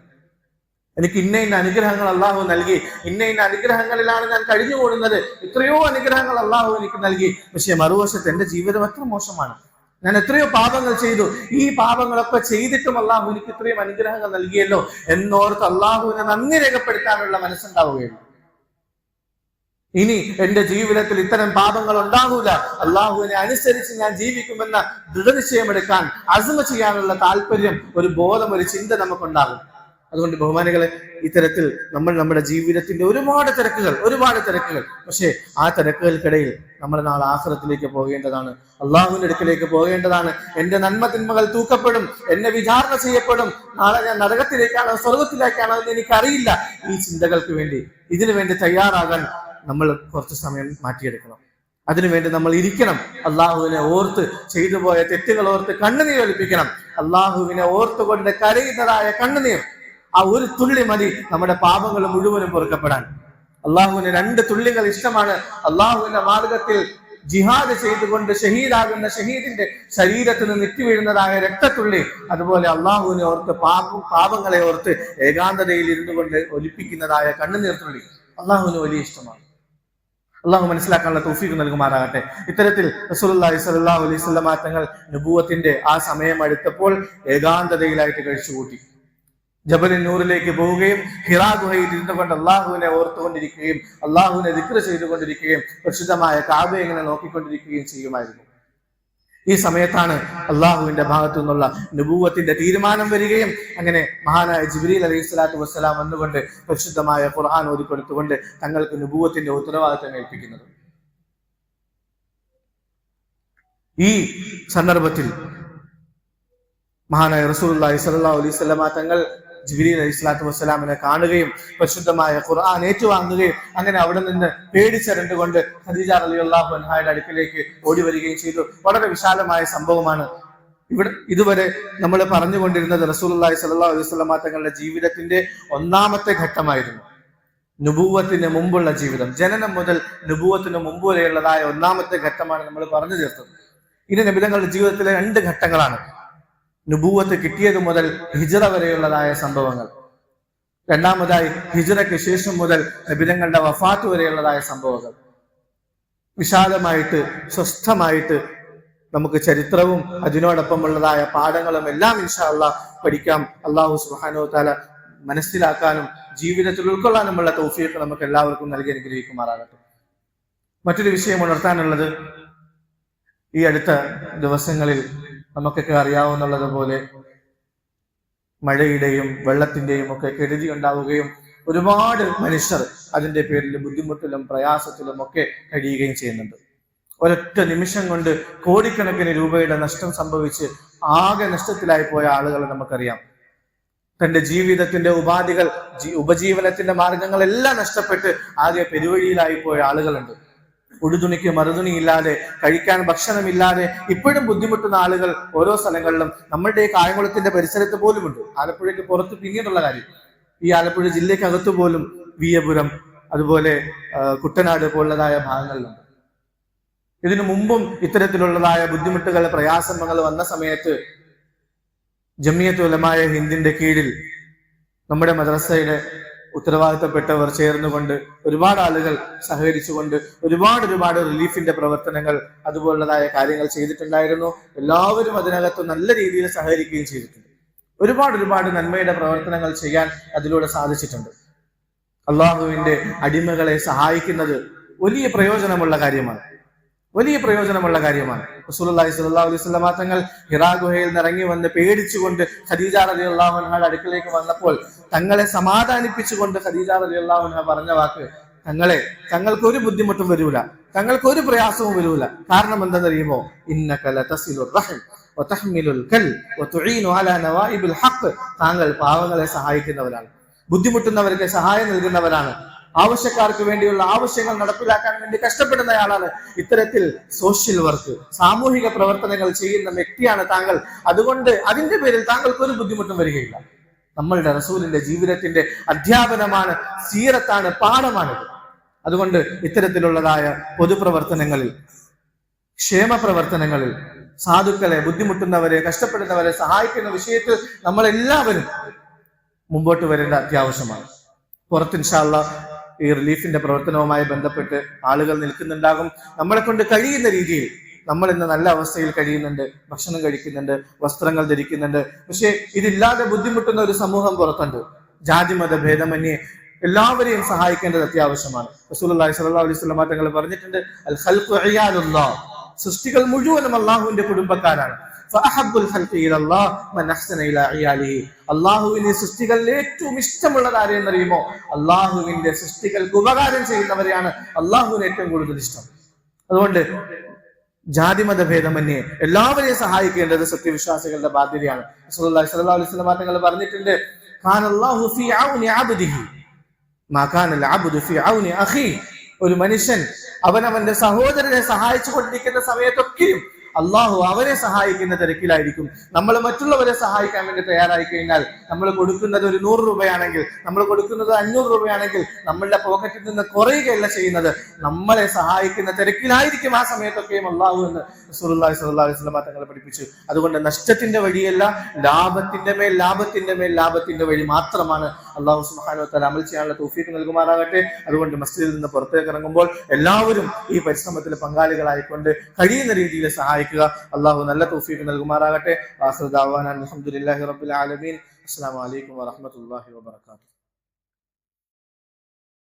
എനിക്ക് ഇന്ന അനുഗ്രഹങ്ങൾ അള്ളാഹു നൽകി, ഇന്ന അനുഗ്രഹങ്ങളിലാണ് ഞാൻ കഴിഞ്ഞുകൂടുന്നത്, എത്രയോ അനുഗ്രഹങ്ങൾ അള്ളാഹു എനിക്ക് നൽകി. പക്ഷെ മറുവശത്ത് എന്റെ ജീവിതം എത്ര മോശമാണ്, ഞാൻ എത്രയോ പാപങ്ങൾ ചെയ്തു, ഈ പാപങ്ങളൊക്കെ ചെയ്തിട്ടും അള്ളാഹു എനിക്ക് ഇത്രയും അനുഗ്രഹങ്ങൾ നൽകിയല്ലോ എന്നോർത്ത് അള്ളാഹുവിനെ നന്ദി രേഖപ്പെടുത്താനുള്ള മനസ്സുണ്ടാവുകയുള്ളൂ. ഇനി എന്റെ ജീവിതത്തിൽ ഇത്തരം പാപങ്ങൾ ഉണ്ടാകൂല, അള്ളാഹുവിനെ അനുസരിച്ച് ഞാൻ ജീവിക്കുമെന്ന ദൃഢനിശ്ചയമെടുക്കാൻ അസ്മ ചെയ്യാനുള്ള താല്പര്യം, ഒരു ബോധം, ഒരു ചിന്ത നമുക്കുണ്ടാകും. അതുകൊണ്ട് ബഹുമാനികളെ, ഇത്തരത്തിൽ നമ്മൾ നമ്മുടെ ജീവിതത്തിന്റെ ഒരുപാട് തിരക്കുകൾ, പക്ഷേ ആ തിരക്കുകൾക്കിടയിൽ നമ്മൾ നാളെ ആഖിറത്തിലേക്ക് പോകേണ്ടതാണ്, അള്ളാഹുവിന്റെ അടുക്കലേക്ക് പോകേണ്ടതാണ്. എന്റെ നന്മ തിന്മകൾ തൂക്കപ്പെടും, എന്നെ വിചാരണ ചെയ്യപ്പെടും, നാളെ ഞാൻ നരകത്തിലേക്കാണോ സ്വർഗത്തിലേക്കാണോ എന്ന് എനിക്കറിയില്ല. ഈ ചിന്തകൾക്ക് വേണ്ടി, ഇതിനു വേണ്ടി തയ്യാറാകാൻ നമ്മൾ കുറച്ച് സമയം മാറ്റിയെടുക്കണം. അതിനുവേണ്ടി നമ്മൾ ഇരിക്കണം. അള്ളാഹുവിനെ ഓർത്ത്, ചെയ്തു പോയ തെറ്റുകൾ ഓർത്ത് കണ്ണുനീർ ഒലിപ്പിക്കണം. അള്ളാഹുവിനെ ഓർത്തുകൊണ്ട് കരയുന്നതായ കണ്ണുനീർ, ആ ഒരു തുള്ളി മതി നമ്മുടെ പാപങ്ങൾ മുഴുവനും പൊറുക്കപ്പെടാൻ. അള്ളാഹുവിന് 2 തുള്ളികൾ ഇഷ്ടമാണ്. അള്ളാഹുവിന്റെ മാർഗത്തിൽ ജിഹാദ് ചെയ്തുകൊണ്ട് ഷഹീദാകുന്ന ഷഹീദിന്റെ ശരീരത്തിൽ നിന്ന് ഇറ്റി വീഴുന്നതായ രക്തത്തുള്ളി, അതുപോലെ അള്ളാഹുവിനെ ഓർത്ത് പാപങ്ങളെ ഓർത്ത് ഏകാന്തതയിൽ ഇരുന്നു കൊണ്ട് ഒലിപ്പിക്കുന്നതായ കണ്ണുനീർത്തുള്ളി അള്ളാഹുവിന് വലിയ ഇഷ്ടമാണ്. അള്ളാഹു മനസ്സിലാക്കാനുള്ള തൗഫീഖ് നൽകുമാറാകട്ടെ. ഇത്തരത്തിൽ റസൂലുള്ളാഹി സ്വല്ലല്ലാഹു അലൈഹി വസല്ലം തങ്ങൾ നുബുവത്തിന്റെ ആ സമയം അടുത്തപ്പോൾ ഏകാന്തതയിലായിട്ട് കഴിച്ചുകൂട്ടി. ജബലുൻ നൂറിലേക്ക് പോവുകയും ഹിറാ ഗുഹയിൽ ഇരുന്നുകൊണ്ട് അള്ളാഹുവിനെ ഓർത്തുകൊണ്ടിരിക്കുകയും അള്ളാഹുവിനെ ദിക്ർ ചെയ്തുകൊണ്ടിരിക്കുകയും പരിശുദ്ധമായ കഅബയെ ഇങ്ങനെ നോക്കിക്കൊണ്ടിരിക്കുകയും ചെയ്യുമായിരുന്നു. ഈ സമയത്താണ് അള്ളാഹുവിന്റെ ഭാഗത്തു നിന്നുള്ള നുബുവത്തിന്റെ തീരുമാനം വരികയും അങ്ങനെ മഹാനായ ജിബ്രീൽ അലൈഹിസ്സലാത്തു വസ്സലാം വന്നുകൊണ്ട് പരിശുദ്ധമായ ഖുർആൻ ഓതിക്കൊടുത്തുകൊണ്ട് തങ്ങൾക്ക് നുബുവത്തിന്റെ ഉത്തരവാദിത്തം ഏൽപ്പിക്കുന്നത്. ഈ സന്ദർഭത്തിൽ മഹാനായ റസൂലുള്ളാഹി സ്വല്ലല്ലാഹു അലൈഹി വസല്ലം തങ്ങൾ ജിബ്രീൽ അലൈഹിസ്സലാത്തു വസ്സലാമിനെ കാണുകയും പരിശുദ്ധമായ ഖുർആൻ ഏറ്റുവാങ്ങുകയും അങ്ങനെ അവിടെ നിന്ന് പേടിച്ചരണ്ടുകൊണ്ട് ഖദീജ റളിയല്ലാഹു അൻഹയുടെ അടുക്കിലേക്ക് ഓടി വരികയും ചെയ്തു. വളരെ വിശാലമായ സംഭവമാണ്. ഇതുവരെ നമ്മൾ പറഞ്ഞുകൊണ്ടിരുന്നത് റസൂലുള്ളാഹി സ്വല്ലല്ലാഹു അലൈഹി വസല്ലം തങ്ങളുടെ ജീവിതത്തിന്റെ ഒന്നാമത്തെ ഘട്ടമായിരുന്നു. നുബുവത്തിന് മുമ്പുള്ള ജീവിതം, ജനനം മുതൽ നുബുവത്തിന് മുമ്പ് വരെയുള്ളതായ ഒന്നാമത്തെ ഘട്ടമാണ് നമ്മൾ പറഞ്ഞു തീർത്തത്. ഇനി നബി തങ്ങളുടെ ജീവിതത്തിലെ 2 ഘട്ടങ്ങളാണ്. നുബുവത്ത് കിട്ടിയത് മുതൽ ഹിജ്റ വരെയുള്ളതായ സംഭവങ്ങൾ, രണ്ടാമതായി ഹിജ്റയ്ക്ക് ശേഷം മുതൽ നബി തങ്ങളുടെ വഫാത്ത് വരെയുള്ളതായ സംഭവങ്ങൾ. വിശാലമായിട്ട് സ്വസ്ഥമായിട്ട് നമുക്ക് ചരിത്രവും അതിനോടൊപ്പമുള്ളതായ പാഠങ്ങളും എല്ലാം ഇൻഷാ അല്ലാഹ് പഠിക്കാം. അല്ലാഹു സുബ്ഹാനഹു വ തആല മനസ്സിലാക്കാനും ജീവിതത്തിൽ ഉൾക്കൊള്ളാനുമുള്ള തൗഫീഖ് നമുക്ക് എല്ലാവർക്കും നൽകി അനുഗ്രഹിക്കുമാറാകട്ടെ. മറ്റൊരു വിഷയം ഉണർത്താനുള്ളത്, ഈ അടുത്ത ദിവസങ്ങളിൽ നമുക്കൊക്കെ അറിയാവുന്നതുപോലെ മഴയുടെയും വെള്ളത്തിന്റെയും ഒക്കെ കെടുതി ഉണ്ടാവുകയും ഒരുപാട് മനുഷ്യർ അതിന്റെ പേരിൽ ബുദ്ധിമുട്ടിലും പ്രയാസത്തിലും ഒക്കെ കഴിയുകയും ചെയ്യുന്നുണ്ട്. ഒരൊറ്റ നിമിഷം കൊണ്ട് കോടിക്കണക്കിന് രൂപയുടെ നഷ്ടം സംഭവിച്ച് ആകെ നഷ്ടത്തിലായി പോയ ആളുകളെ നമുക്കറിയാം. തന്റെ ജീവിതത്തിന്റെ ഉപാധികൾ, ഉപജീവനത്തിന്റെ മാർഗങ്ങളെല്ലാം നഷ്ടപ്പെട്ട് ആകെ പെരുവഴിയിലായി പോയ ആളുകളുണ്ട്. ഉടുതുണിക്ക് മറുതുണിയില്ലാതെ, കഴിക്കാൻ ഭക്ഷണമില്ലാതെ ഇപ്പോഴും ബുദ്ധിമുട്ടുന്ന ആളുകൾ ഓരോ സ്ഥലങ്ങളിലും, നമ്മളുടെ ഈ കായംകുളത്തിന്റെ പരിസരത്ത് പോലുമുണ്ട്. ആലപ്പുഴയ്ക്ക് പുറത്ത് പിന്നീടുള്ള കാര്യം, ഈ ആലപ്പുഴ ജില്ലയ്ക്കകത്ത് പോലും വിയപുരം, അതുപോലെ കുട്ടനാട് പോലുള്ളതായ ഭാഗങ്ങളിലുണ്ട്. ഇതിനു മുമ്പും ഇത്തരത്തിലുള്ളതായ ബുദ്ധിമുട്ടുകൾ, പ്രയാസങ്ങൾ വന്ന സമയത്ത് ജമിയത്ത് ഉലമായ ഹിന്ദിന്റെ കീഴിൽ നമ്മുടെ മദ്രസയുടെ ഉത്തരവാദിത്തപ്പെട്ടവർ ചേർന്നുകൊണ്ട് ഒരുപാട് ആളുകൾ സഹകരിച്ചുകൊണ്ട് ഒരുപാട് റിലീഫിന്റെ പ്രവർത്തനങ്ങൾ അതുപോലുള്ളതായ കാര്യങ്ങൾ ചെയ്തിട്ടുണ്ടായിരുന്നു. എല്ലാവരും അതിനകത്ത് നല്ല രീതിയിൽ സഹകരിക്കുകയും ചെയ്തിട്ടുണ്ട്. ഒരുപാട് നന്മയുടെ പ്രവർത്തനങ്ങൾ ചെയ്യാൻ അതിലൂടെ സാധിച്ചിട്ടുണ്ട്. അള്ളാഹുവിന്റെ അടിമകളെ സഹായിക്കുന്നത് വലിയ പ്രയോജനമുള്ള കാര്യമാണ്. റസൂലുള്ളാഹി സ്വല്ലല്ലാഹു അലൈഹി വസല്ലം തങ്ങൾ ഹിറാ ഗുഹയിൽ നിന്ന് ഇറങ്ങി വന്ന് പേടിച്ചുകൊണ്ട് ഖദീജ റളിയല്ലാഹു അൻഹയുടെ അടുക്കലേക്ക് വന്നപ്പോൾ തങ്ങളെ സമാധാനിപ്പിച്ചുകൊണ്ട് ഖദീജ റളിയല്ലാഹു അൻഹ പറഞ്ഞ വാക്ക്, തങ്ങൾക്കൊരു ബുദ്ധിമുട്ടും വരൂല, തങ്ങൾക്കൊരു പ്രയാസവും വരൂല. കാരണം എന്തെന്നറിയുമോ? ഇന്നക ലതസിലുർ റഹിം വതഹ്മിലുൽ കൽ വതുഈനു അലാ നവാഇബിൽ ഹഖ്. താങ്കൾ പാവങ്ങളെ സഹായിക്കുന്നവരാണ്, ബുദ്ധിമുട്ടുന്നവർക്ക് സഹായം നൽകുന്നവരാണ്, ആവശ്യക്കാർക്ക് വേണ്ടിയുള്ള ആവശ്യങ്ങൾ നടപ്പിലാക്കാൻ വേണ്ടി കഷ്ടപ്പെടുന്നയാളാണ്. ഇത്തരത്തിൽ സോഷ്യൽ വർക്ക്, സാമൂഹിക പ്രവർത്തനങ്ങൾ ചെയ്യുന്ന വ്യക്തിയാണ് താങ്കൾ. അതുകൊണ്ട് അതിന്റെ പേരിൽ താങ്കൾക്ക് ഒരു ബുദ്ധിമുട്ടും വരികയില്ല. നമ്മളുടെ റസൂലിന്റെ ജീവിതത്തിന്റെ അധ്യാപനമാണ്, സീറത്താണ്, പാഠമാണിത്. അതുകൊണ്ട് ഇത്തരത്തിലുള്ളതായ പൊതുപ്രവർത്തനങ്ങളിൽ, ക്ഷേമ പ്രവർത്തനങ്ങളിൽ, സാധുക്കളെ, ബുദ്ധിമുട്ടുന്നവരെ, കഷ്ടപ്പെടുന്നവരെ സഹായിക്കുന്ന വിഷയത്തിൽ നമ്മളെല്ലാവരും മുമ്പോട്ട് വരേണ്ട അത്യാവശ്യമാണ്. പുറത്ത് ഇൻഷാ അല്ലാഹ് ഈ റിലീഫിന്റെ പ്രവർത്തനവുമായി ബന്ധപ്പെട്ട് ആളുകൾ നിൽക്കുന്നുണ്ടാകും. നമ്മളെ കൊണ്ട് കഴിയുന്ന രീതിയിൽ നമ്മൾ ഇന്ന് നല്ല അവസ്ഥയിൽ കഴിയുന്നുണ്ട്, ഭക്ഷണം കഴിക്കുന്നുണ്ട്, വസ്ത്രങ്ങൾ ധരിക്കുന്നുണ്ട്. പക്ഷെ ഇതില്ലാതെ ബുദ്ധിമുട്ടുന്ന ഒരു സമൂഹം പുറത്തുണ്ട്. ജാതിമത ഭേദമന്യേ എല്ലാവരെയും സഹായിക്കേണ്ടത് അത്യാവശ്യമാണ്. റസൂലുള്ളാഹി സ്വല്ലല്ലാഹു അലൈഹി വസല്ലം തങ്ങൾ പറഞ്ഞിട്ടുണ്ട്, അൽ ഖൽഖു ഇയാലുല്ലാഹ്, സൃഷ്ടികൾ മുഴുവനും അള്ളാഹുവിന്റെ കുടുംബക്കാരാണ്. അള്ളാഹുവിന്റെ സൃഷ്ടികളിൽ ഏറ്റവും ഇഷ്ടമുള്ളത് ആരെന്നറിയുമോ? അള്ളാഹുവിന്റെ സൃഷ്ടികൾക്ക് ഉപകാരം ചെയ്യുന്നവരെയാണ് അള്ളാഹുവിന് ഏറ്റവും കൂടുതൽ ഇഷ്ടം. അതുകൊണ്ട് ജാതിമത ഭേദമന്യേ എല്ലാവരെയും സഹായിക്കേണ്ടത് സത്യവിശ്വാസികളുടെ ബാധ്യതയാണ്. റസൂലുള്ളാഹി സ്വല്ലല്ലാഹു അലൈഹി വസല്ലം തങ്ങൾ പറഞ്ഞിട്ടുണ്ട്, കാനല്ലാഹു ഫീ ഔനി അബ്ദിഹി മാ കാനൽ അബ്ദു ഫീ ഔനി അഖീ. ഒരു മനുഷ്യൻ അവനവന്റെ സഹോദരനെ സഹായിച്ചു കൊണ്ടിരിക്കുന്ന സമയത്തൊക്കെയും അള്ളാഹു അവരെ സഹായിക്കുന്ന തിരക്കിലായിരിക്കും. നമ്മൾ മറ്റുള്ളവരെ സഹായിക്കാൻ വേണ്ടി തയ്യാറായി കഴിഞ്ഞാൽ, നമ്മൾ കൊടുക്കുന്നത് ഒരു 100 രൂപയാണെങ്കിൽ, നമ്മൾ കൊടുക്കുന്നത് 500 രൂപയാണെങ്കിൽ, നമ്മളുടെ പോക്കറ്റിൽ നിന്ന് കുറയുകയല്ല ചെയ്യുന്നത്, നമ്മളെ സഹായിക്കുന്ന തിരക്കിലായിരിക്കും ആ സമയത്തൊക്കെയും അള്ളാഹു എന്ന് റസൂലുള്ളാഹി സ്വല്ലല്ലാഹു അലൈഹി വസല്ലം തങ്ങൾ പഠിപ്പിച്ചു. അതുകൊണ്ട് നഷ്ടത്തിന്റെ വഴിയല്ല, ലാഭത്തിന്റെ മേൽ ലാഭത്തിന്റെ വഴി മാത്രമാണ്. അള്ളാഹു സുബ്ഹാനഹു വ തആല അമൽ ചെയ്യാനുള്ള തൗഫീഖ് നൽകുമാറാകട്ടെ. അതുകൊണ്ട് മസ്ജിദിൽ നിന്ന് പുറത്തേക്ക് ഇറങ്ങുമ്പോൾ എല്ലാവരും ഈ പരിശ്രമത്തിൽ പങ്കാളികളായിക്കൊണ്ട് കഴിയുന്ന രീതിയിൽ സഹായിക്കുക. അള്ളാഹു നല്ല തൗഫീഖ് നൽകുമാറാകട്ടെ. ആഖിറു ദഅവാനാ അൽഹംദുലില്ലാഹി റബ്ബിൽ ആലമീൻ. അസ്സലാമു അലൈക്കും വറഹ്മത്തുള്ളാഹി വബറകാതുഹു.